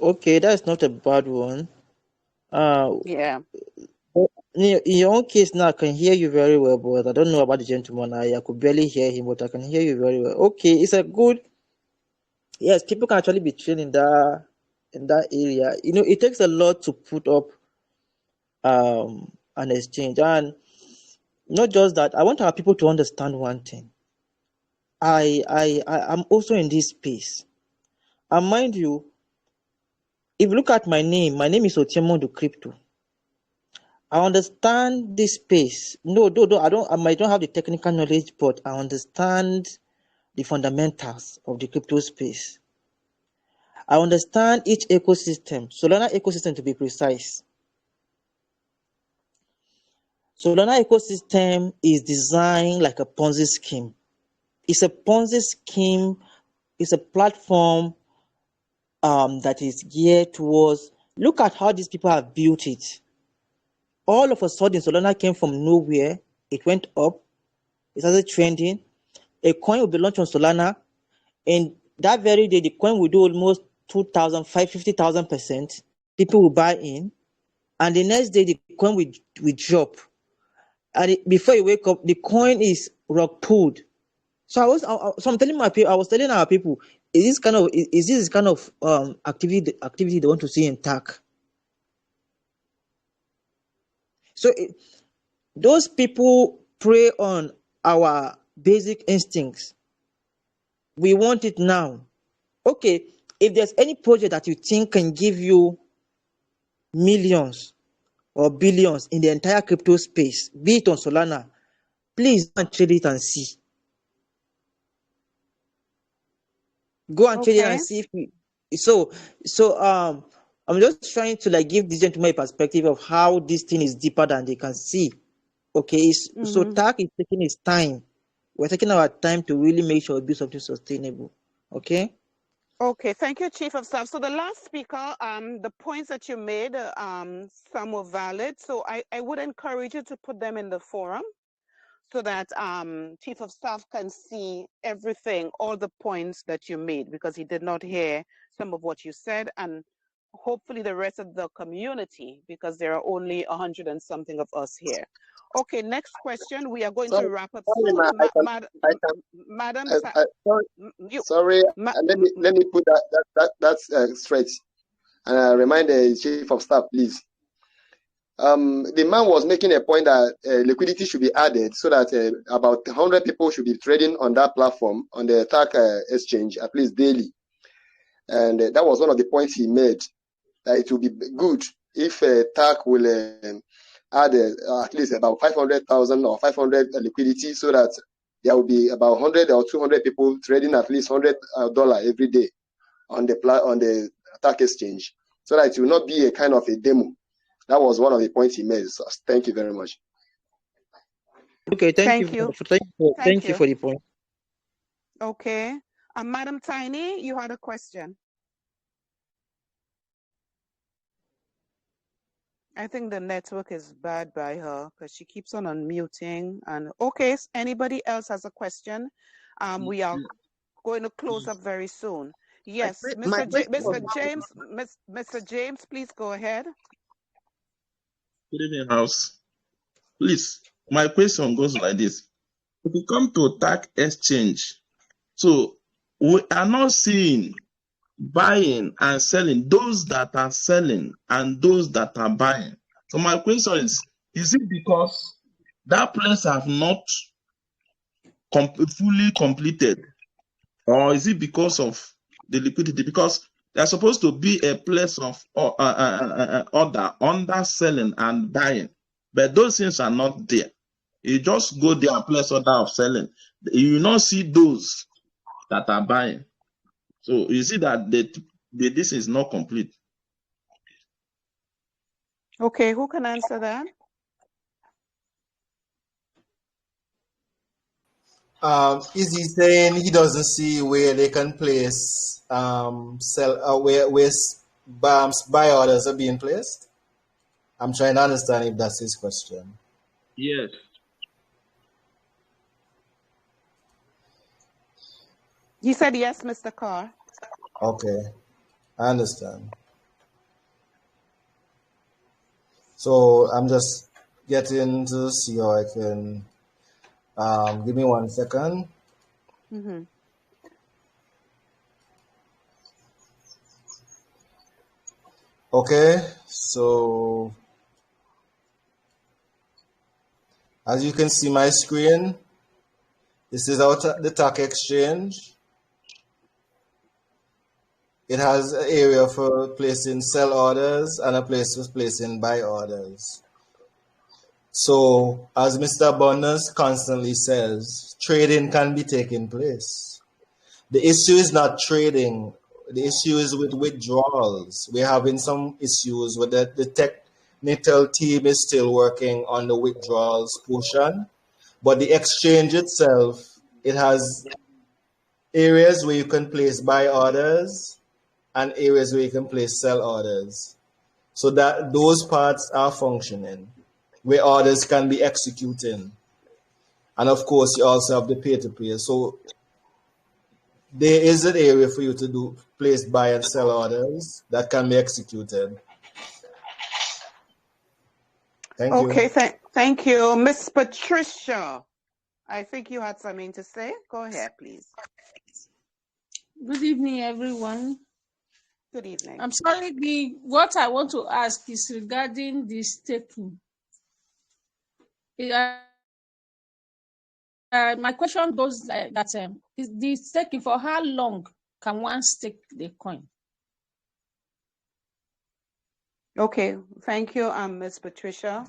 Okay, that's not a bad one. Yeah. In your own case now, I can hear you very well, but I don't know about the gentleman. I could barely hear him, but I can hear you very well. Okay, it's a good. Yes, people can actually be trained in that area. It takes a lot to put up an exchange, and not just that. I want our people to understand one thing. I'm also in this space. And mind you, if you look at my name is Otiemondo Crypto. I understand this space. No, I might not have the technical knowledge, but I understand the fundamentals of the crypto space. I understand each ecosystem, Solana ecosystem to be precise. Solana ecosystem is designed like a Ponzi scheme. It's a Ponzi scheme. It's a platform that is geared towards. Look at how these people have built it. All of a sudden, Solana came from nowhere. It went up. It started trending. A coin will be launched on Solana, and that very day, the coin will do almost 2,000, 50,000%. People will buy in, and the next day, the coin will drop. And before you wake up, the coin is rock pulled. So I'm telling my people, I was telling our people, is this kind of activity they want to see in TAC? So those people prey on our basic instincts. We want it now. Okay, if there's any project that you think can give you millions or billions in the entire crypto space, be it on Solana, please go and trade it and see. Go and trade it and see if we, so I'm just trying to like give this gentleman a perspective of how this thing is deeper than they can see. Okay, so TAC is taking its time. We're taking our time to really make sure we build something sustainable. Okay. Okay, thank you, Chief of Staff. So the last speaker, the points that you made, some were valid. So I would encourage you to put them in the forum so that Chief of Staff can see everything, all the points that you made, because he did not hear some of what you said, and hopefully the rest of the community, because there are only 100 and something of us here. Okay, next question. We are going to wrap up soon. Madam, sorry, let me put that straight and remind the Chief of Staff, please. The man was making a point that liquidity should be added so that about 100 people should be trading on that platform, on the TAC exchange, at least daily. And that was one of the points he made, that it would be good if TAC will add at least about 500,000 or 500 liquidity, so that there will be about 100 or 200 people trading at least $100 every day on the TAC exchange, so that it will not be a kind of a demo. That was one of the points he made. So thank you very much. Okay, thank you. Thank you for the point. Okay. Madam Tiny, you had a question. I think the network is bad by her because she keeps on unmuting. And okay, anybody else has a question? We are going to close up very soon. Yes, Mr. James, please go ahead. Good evening, House. Please, my question goes like this. If we come to TAC exchange, so we are not seeing buying and selling, those that are selling and those that are buying. So my question is it because that place have not fully completed, or is it because of the liquidity? Because there's supposed to be a place of order under selling and buying, but those things are not there. You just go there and place order of selling. You will not see those that are buying. So you see that this is not complete. Okay, who can answer that? Is he saying he doesn't see where they can place where buy orders are being placed? I'm trying to understand if that's his question. Yes. He said yes, Mr. Carr. Okay, I understand. So I'm just getting to see how I can. Give me 1 second. Mm-hmm. Okay, so as you can see my screen, This is the TAC exchange. It has an area for placing sell orders and a place for placing buy orders. So, as Mr. Abundance constantly says, trading can be taking place. The issue is not trading. The issue is with withdrawals. We're having some issues with the technical team is still working on the withdrawals portion. But the exchange itself, it has areas where you can place buy orders and areas where you can place sell orders. So that those parts are functioning, where orders can be executing. And of course, you also have the peer-to-peer. So there is an area for you to place buy and sell orders that can be executed. Thank you. Okay, thank you. Miss Patricia, I think you had something to say. Go ahead, please. Good evening, everyone. Good evening. I'm sorry, what I want to ask is regarding the staking. My question goes like that, is the staking, for how long can one stake the coin? Okay, thank you, Ms. Patricia.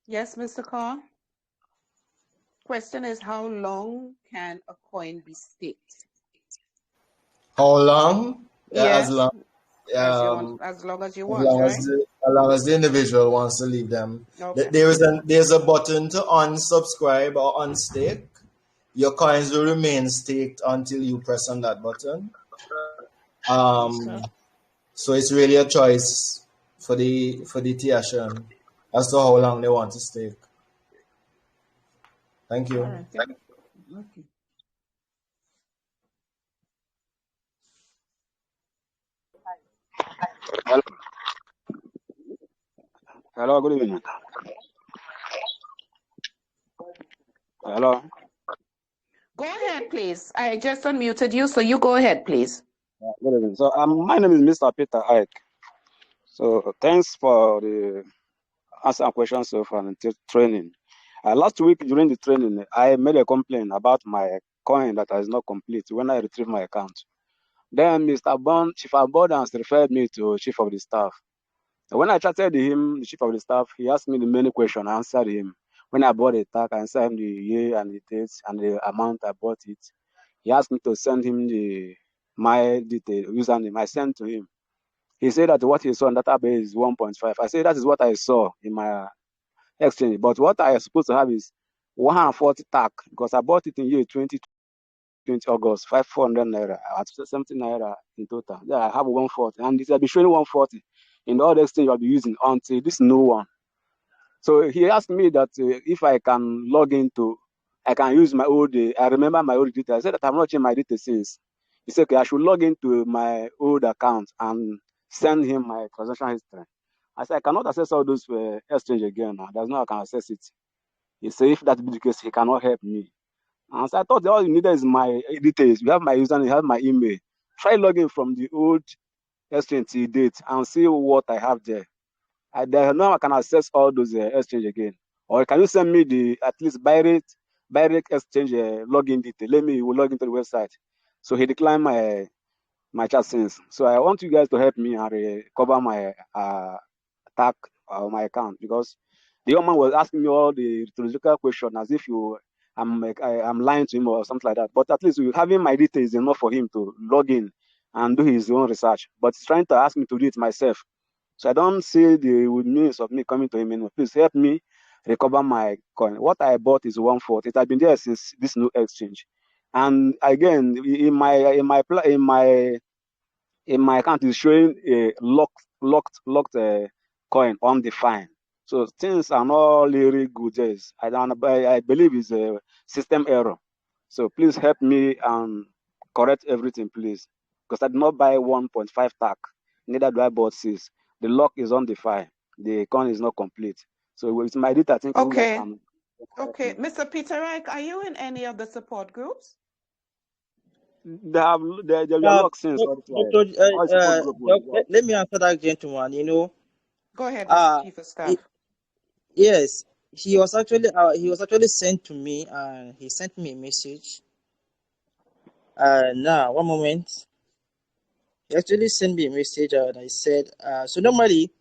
Yes, Mr. Carr? Question is, how long can a coin be staked? How long? Yes, as long as long as you want, right? As long as the individual wants to leave them. Okay. There's a button to unsubscribe or unstake. Your coins will remain staked until you press on that button. So it's really a choice for the Tiashan as to how long they want to stake. Thank you. All right, thank you. Okay. Hello. Hello, good evening. Hello. Go ahead, please. I just unmuted you, so you go ahead, please. Good evening. So my name is Mr. Peter Ike. So thanks for the answer questions so far and training. Last week during the training, I made a complaint about my coin that is not complete when I retrieved my account. Then Chief Abundance referred me to Chief of the Staff. When I chatted him, the Chief of the Staff, he asked me the many questions. I answered him. When I bought a tag, I answered him the year and the dates and the amount I bought it. He asked me to send him my detail, username. I sent to him. He said that what he saw in database is 1.5. I said that is what I saw in my exchange. But what I am supposed to have is 140 tag because I bought it in year 2020 August, 500 naira at 70 naira in total. Then I have 140, and it will be showing 140 in the other exchange I'll be using until this new one. So he asked me that if I can log into, I can use my old, I remember my old details. I said that I'm not changing my details since. He said, okay, I should log into my old account and send him my transaction history. I said, I cannot access all those exchange again. There's no I can access it. He said, if that be the case, he cannot help me. And so I thought all you needed is my details. You have my username, you have my email. Try logging from the old exchange till date and see what I have there. Now I can access all those exchange again. Or can you send me at least Byrate exchange login detail? Let me log into the website. So he declined my chat since. So I want you guys to help me and recover my tag or my account, because the young man was asking me all the rhetorical questions as if I'm lying to him or something like that. But at least having my details is enough for him to log in and do his own research. But he's trying to ask me to do it myself. So I don't see the means of me coming to him anymore. Please help me recover my coin. What I bought is 140. It has been there since this new exchange. And again, in my account is showing a locked coin undefined. So things are not really good. Yes, I believe it's a system error. So please help me and correct everything, please, because I did not buy 1.5 tag. Neither do I bought 6. The lock is undefined. The coin is not complete. So with my data, I think okay. Okay, Mr. Peter Reich, are you in any of the support groups? They are locked since. Let me answer that gentleman. Go ahead, Chief of Staff. Yes, he was actually sent to me, and he sent me a message. Now, one moment. He actually sent me a message, and I said, so normally,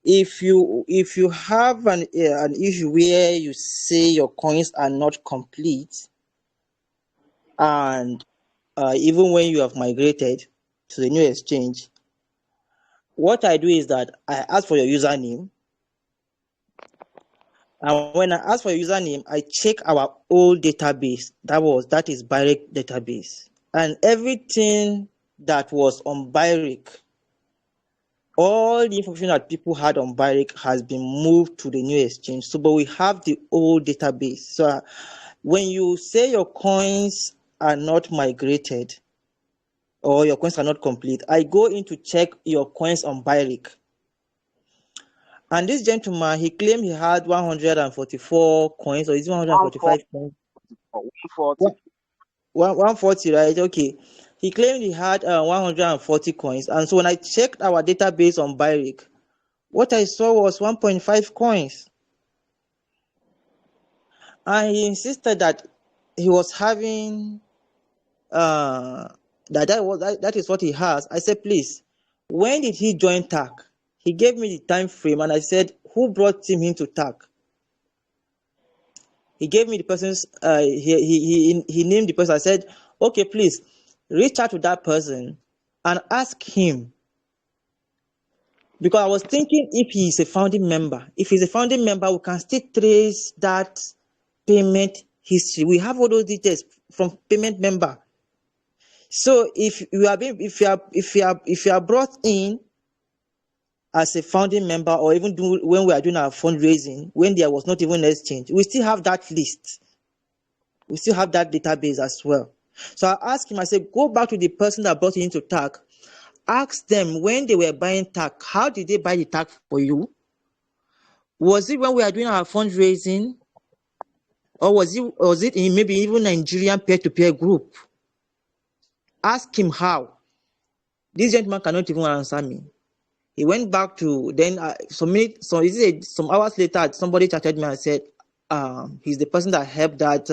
if you have an issue where you say your coins are not complete, and even when you have migrated to the new exchange, what I do is that I ask for your username, and when I ask for your username, I check our old database. That is Byrick database, and everything that was on Byrick, all the information that people had on Byrick has been moved to the new exchange. So, but we have the old database. So, when you say your coins are not migrated or your coins are not complete, I go in to check your coins on Byrick. And this gentleman, he claimed he had 144 coins, or is it 145 coins? 140. 140, right? Okay. He claimed he had 140 coins. And so when I checked our database on Byrick, what I saw was 1.5 coins. And he insisted that he was having that is what he has. I said, please, when did he join TAC? He gave me the time frame, and I said, who brought him into TAC? He gave me the person's he named the person. I said, okay, please reach out to that person and ask him, because I was thinking if he is a founding member. If he's a founding member, we can still trace that payment history. We have all those details from payment member. So if you are brought in as a founding member, or even when we are doing our fundraising, when there was not even an exchange, we still have that list. We still have that database as well. So I asked him, I said, go back to the person that brought you into TAC. Ask them when they were buying TAC, how did they buy the TAC for you? Was it when we are doing our fundraising? Or was it in maybe even Nigerian peer-to-peer group? Ask him how. This gentleman cannot even answer me. He went back to then some hours later, somebody chatted me and said, he's the person that helped that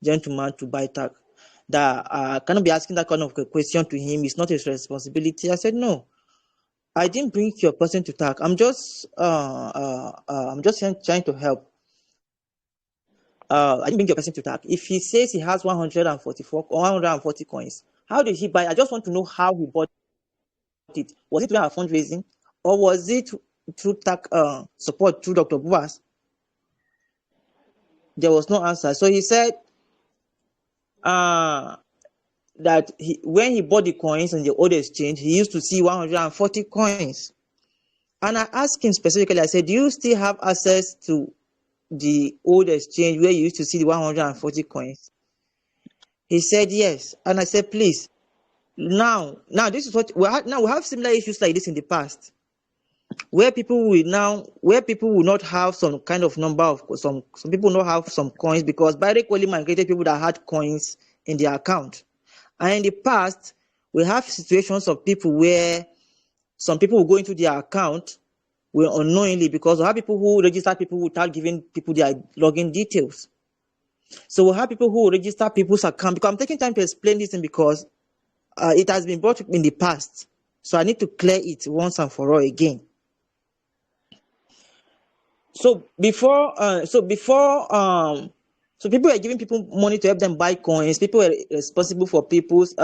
gentleman to buy TAC. That cannot be asking that kind of a question to him. It's not his responsibility. I said, no, I didn't bring your person to TAC. I'm just trying to help. I didn't bring your person to TAC. If he says he has 144 or 140 coins, how did he buy? I just want to know how he bought it. Was it through our fundraising, or was it through TAC support through Dr. Buas? There was no answer. So he said that when he bought the coins in the old exchange, he used to see 140 coins. And I asked him specifically, I said, do you still have access to the old exchange where you used to see the 140 coins? He said yes. And I said, please, now this is what we have similar issues like this in the past, where people will not have some kind of number of some people will not have some coins, because Byrick only migrated people that had coins in their account. And in the past, we have situations of people where some people will go into their account unknowingly, because we have people who register people without giving people their login details. So we have people who register people's account, because I'm taking time to explain this thing because it has been brought in the past. So I need to clear it once and for all again. So before people were giving people money to help them buy coins. People were responsible for people's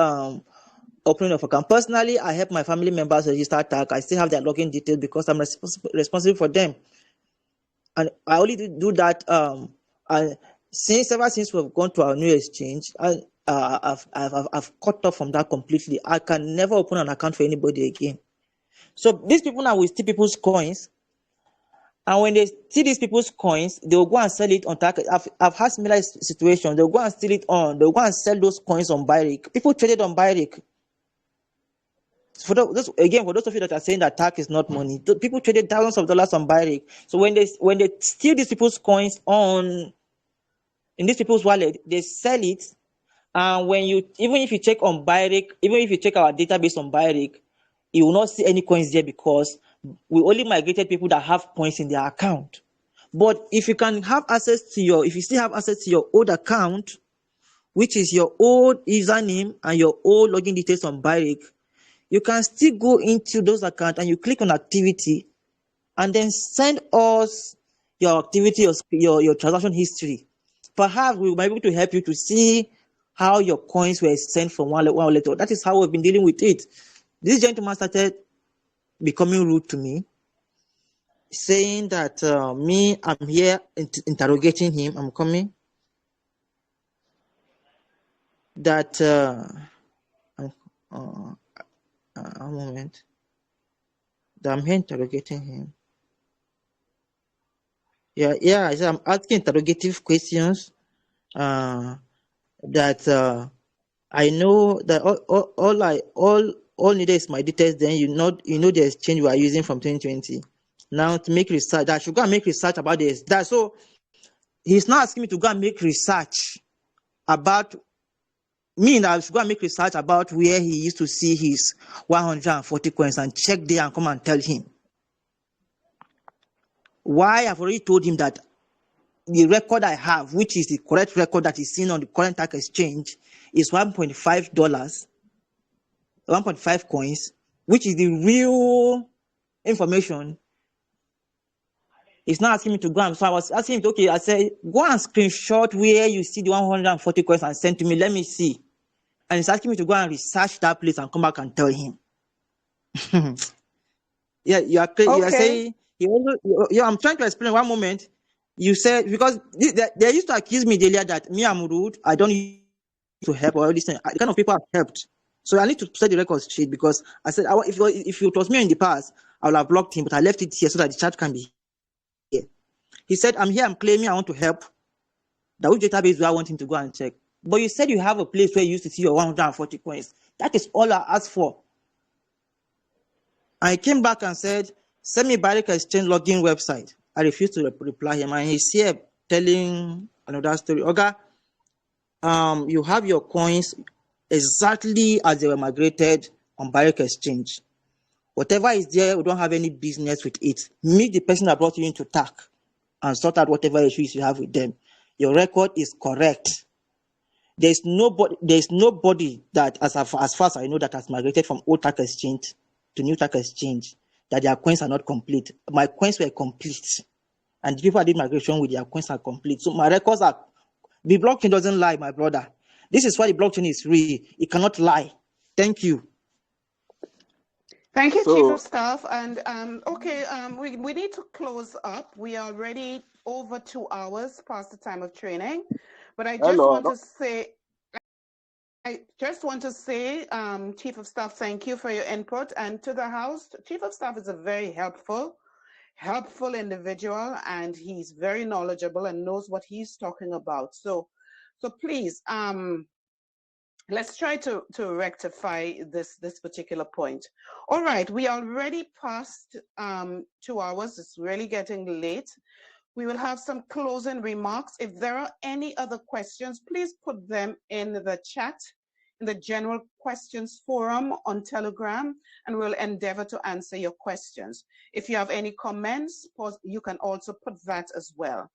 opening of account. Personally, I help my family members register TAC. I still have their login details because I'm responsible for them, and I only do that. And ever since we've gone to our new exchange, and I've cut off from that completely. I can never open an account for anybody again. So these people now will steal people's coins, and when they steal these people's coins, they will go and sell it on TAC. I've had similar situations. They'll go and steal it they'll go and sell those coins on Byrick. People traded on Byrick. For those of you that are saying that TAC is not money, people traded thousands of dollars on Byrick. So when they steal these people's coins in these people's wallet, they sell it. And even if you check on Byrick, even if you check our database on Byrick, you will not see any coins there, because we only migrated people that have coins in their account. But if you can have access to your, if you still have access to your old account, which is your old username and your old login details on Barrick, you can still go into those accounts and you click on activity and then send us your activity, your transaction history. Perhaps we might be able to help you to see how your coins were sent from one wallet to. That is how we've been dealing with it. This gentleman started becoming rude to me, saying that I'm here interrogating him. I'm coming. That a moment. That I'm here interrogating him. Yeah. So I'm asking interrogative questions. That I know that all needed is my details. Then you know the exchange we are using from 2020. Now to make research, that I should go and make research about this. That so he's not asking me to go and make research about me. That I should go and make research about where he used to see his 140 coins and check there and come and tell him. Why? I've already told him that the record I have, which is the correct record that is seen on the current tax exchange, is $1.5, 1.5 coins, which is the real information. He's not asking me to go and, so I was asking him, okay, I said, go and screenshot where you see the 140 coins and send to me, let me see. And he's asking me to go and research that place and come back and tell him. Yeah, you are saying, I'm trying to explain one moment. You said, because they used to accuse me earlier that me, I'm rude, I don't need to help or listen. The kind of people I've helped. So I need to set the record straight, because I said, if it was me in the past, I would have blocked him, but I left it here so that the chat can be here. He said, I'm here, I'm claiming I want to help. That which database do I want him to go and check? But you said you have a place where you used to see your 140 coins. That is all I asked for. I came back and said, send me Barrick Exchange login website. I refused to reply him, and he's here telling another story. Okay, you have your coins exactly as they were migrated on Barrick Exchange. Whatever is there, we don't have any business with it. Meet the person that brought you into TAC and sort out whatever issues you have with them. Your record is correct. There's nobody that, as far as I know, that has migrated from old TAC exchange to new TAC exchange, that their coins are not complete. My coins were complete, and the people I did migration with, their coins are complete. So my records are. The blockchain doesn't lie, my brother. This is why the blockchain is real. It cannot lie. Thank you. Thank you, Chief of Staff. And we need to close up. We are already over 2 hours past the time of training. But I just want to say, Chief of Staff, thank you for your input. And to the House, Chief of Staff is a very helpful individual, and he's very knowledgeable and knows what he's talking about. So please, let's try to rectify this particular point. All right, we are already past 2 hours. It's really getting late. We will have some closing remarks. If there are any other questions, please put them in the chat, in the general questions forum on Telegram, and we'll endeavor to answer your questions. If you have any comments, you can also put that as well.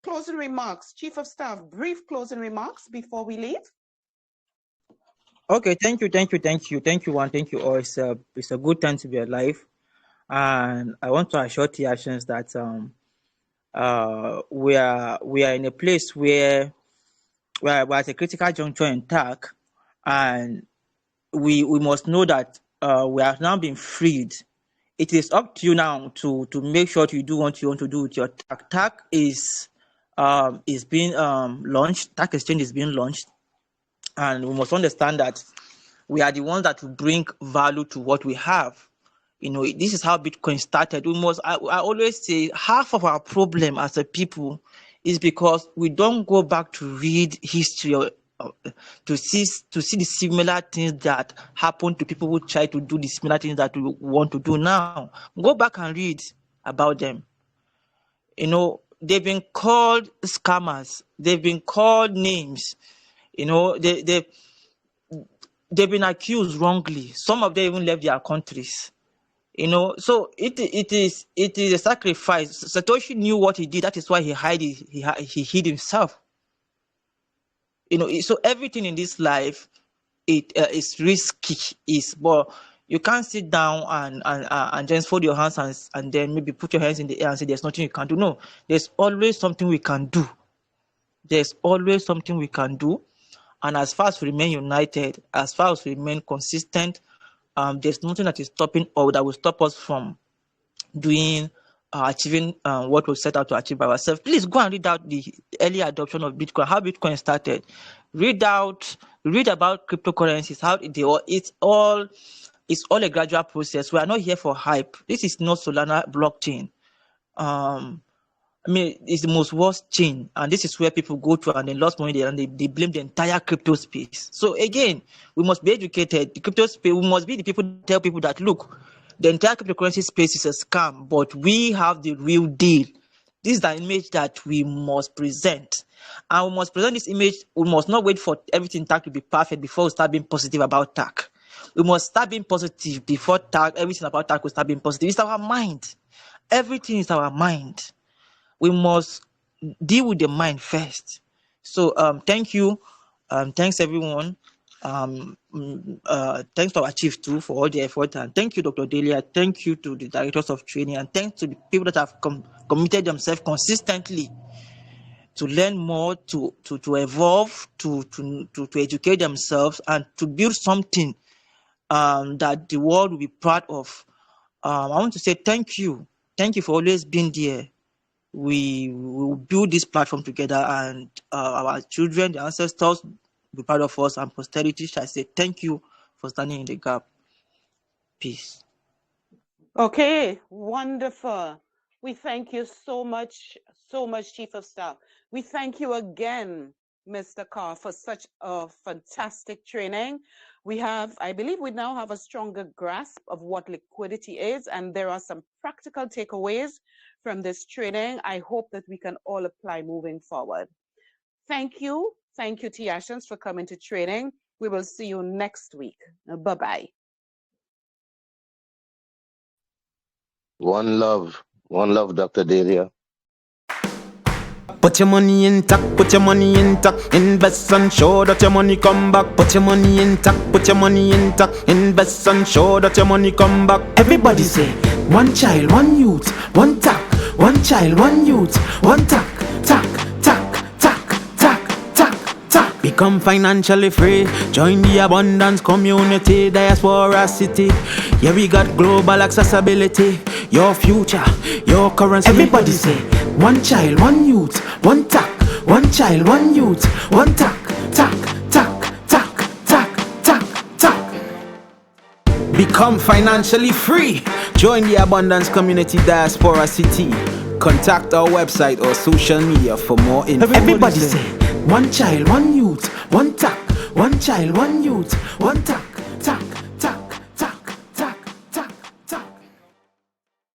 Closing remarks, Chief of Staff, brief closing remarks before we leave. Okay, thank you, one, thank you all. It's a good time to be alive, and I want to assure the actions that we are in a place where we're at a critical juncture in TAC, and we must know that we have now been freed. It is up to you now to make sure you do what you want to do with your TAC. TAC is being launched. TAC exchange is being launched, and we must understand that we are the ones that will bring value to what we have. You know, this is how Bitcoin started. I always say half of our problem as a people is because we don't go back to read history or to see the similar things that happen to people who try to do the similar things that we want to do now. Go back and read about them. You know, they've been called scammers. They've been called names. You know, they've been accused wrongly. Some of them even left their countries. So it is a sacrifice. Satoshi knew what he did. That is why he hid himself. So everything in this life, it is risky. But you can't sit down and just fold your hands and then maybe put your hands in the air and say there's nothing you can do. No, there's always something we can do. There's always something we can do. And as far as we remain united, as far as we remain consistent, there's nothing that is stopping or that will stop us from doing achieving what we set out to achieve by ourselves. Please go and read out the early adoption of Bitcoin, how Bitcoin started. Read about cryptocurrencies, how it's all a gradual process. We are not here for hype. This is not Solana blockchain. It's the most worst chain, and this is where people go to and they lost money there, and they blame the entire crypto space. So again, we must be educated. The crypto space, we must be the people that tell people that, look, the entire cryptocurrency space is a scam, but we have the real deal. This is the image that we must present. And we must present this image. We must not wait for everything tech to be perfect before we start being positive about tech. We must start being positive before everything about tech will start being positive. It's our mind. Everything is our mind. We must deal with the mind first. So thank you. Thanks everyone. Thanks to our chief too for all the effort, and thank you, Dr. Delia. Thank you to the directors of training, and thanks to the people that have committed themselves consistently to learn more, to evolve, to educate themselves, and to build something that the world will be proud of. I want to say thank you. Thank you for always being there. We will build this platform together, and our children, the ancestors, will be proud of us, and posterity shall say thank you for standing in the gap. Peace. Okay, wonderful. We thank you so much, Chief of Staff. We thank you again, Mr. Carr, for such a fantastic training. I believe we now have a stronger grasp of what liquidity is, and there are some practical takeaways from this training. I hope that we can all apply moving forward. Thank you, Tiashans, for coming to training. We will see you next week. Bye-bye. One love, Dr. Delia. Put your money intact, put your money intact, invest and show that your money come back. Put your money intact, put your money intact, invest and show that your money come back. Everybody say, one child, one youth, one tack, one child, one youth, one tack, tack, tack, tack, tack, tack, tack. Become financially free, join the abundance community, diaspora city. Yeah, we got global accessibility, your future, your currency. Everybody say, one child, one youth, one tack, one child, one youth, one tack, tack, tack, tack, tack, tack, tack. Become financially free. Join the Abundance Community Diaspora City. Contact our website or social media for more info. Everybody say, one child, one youth, one tack, one child, one youth, one tack, tack.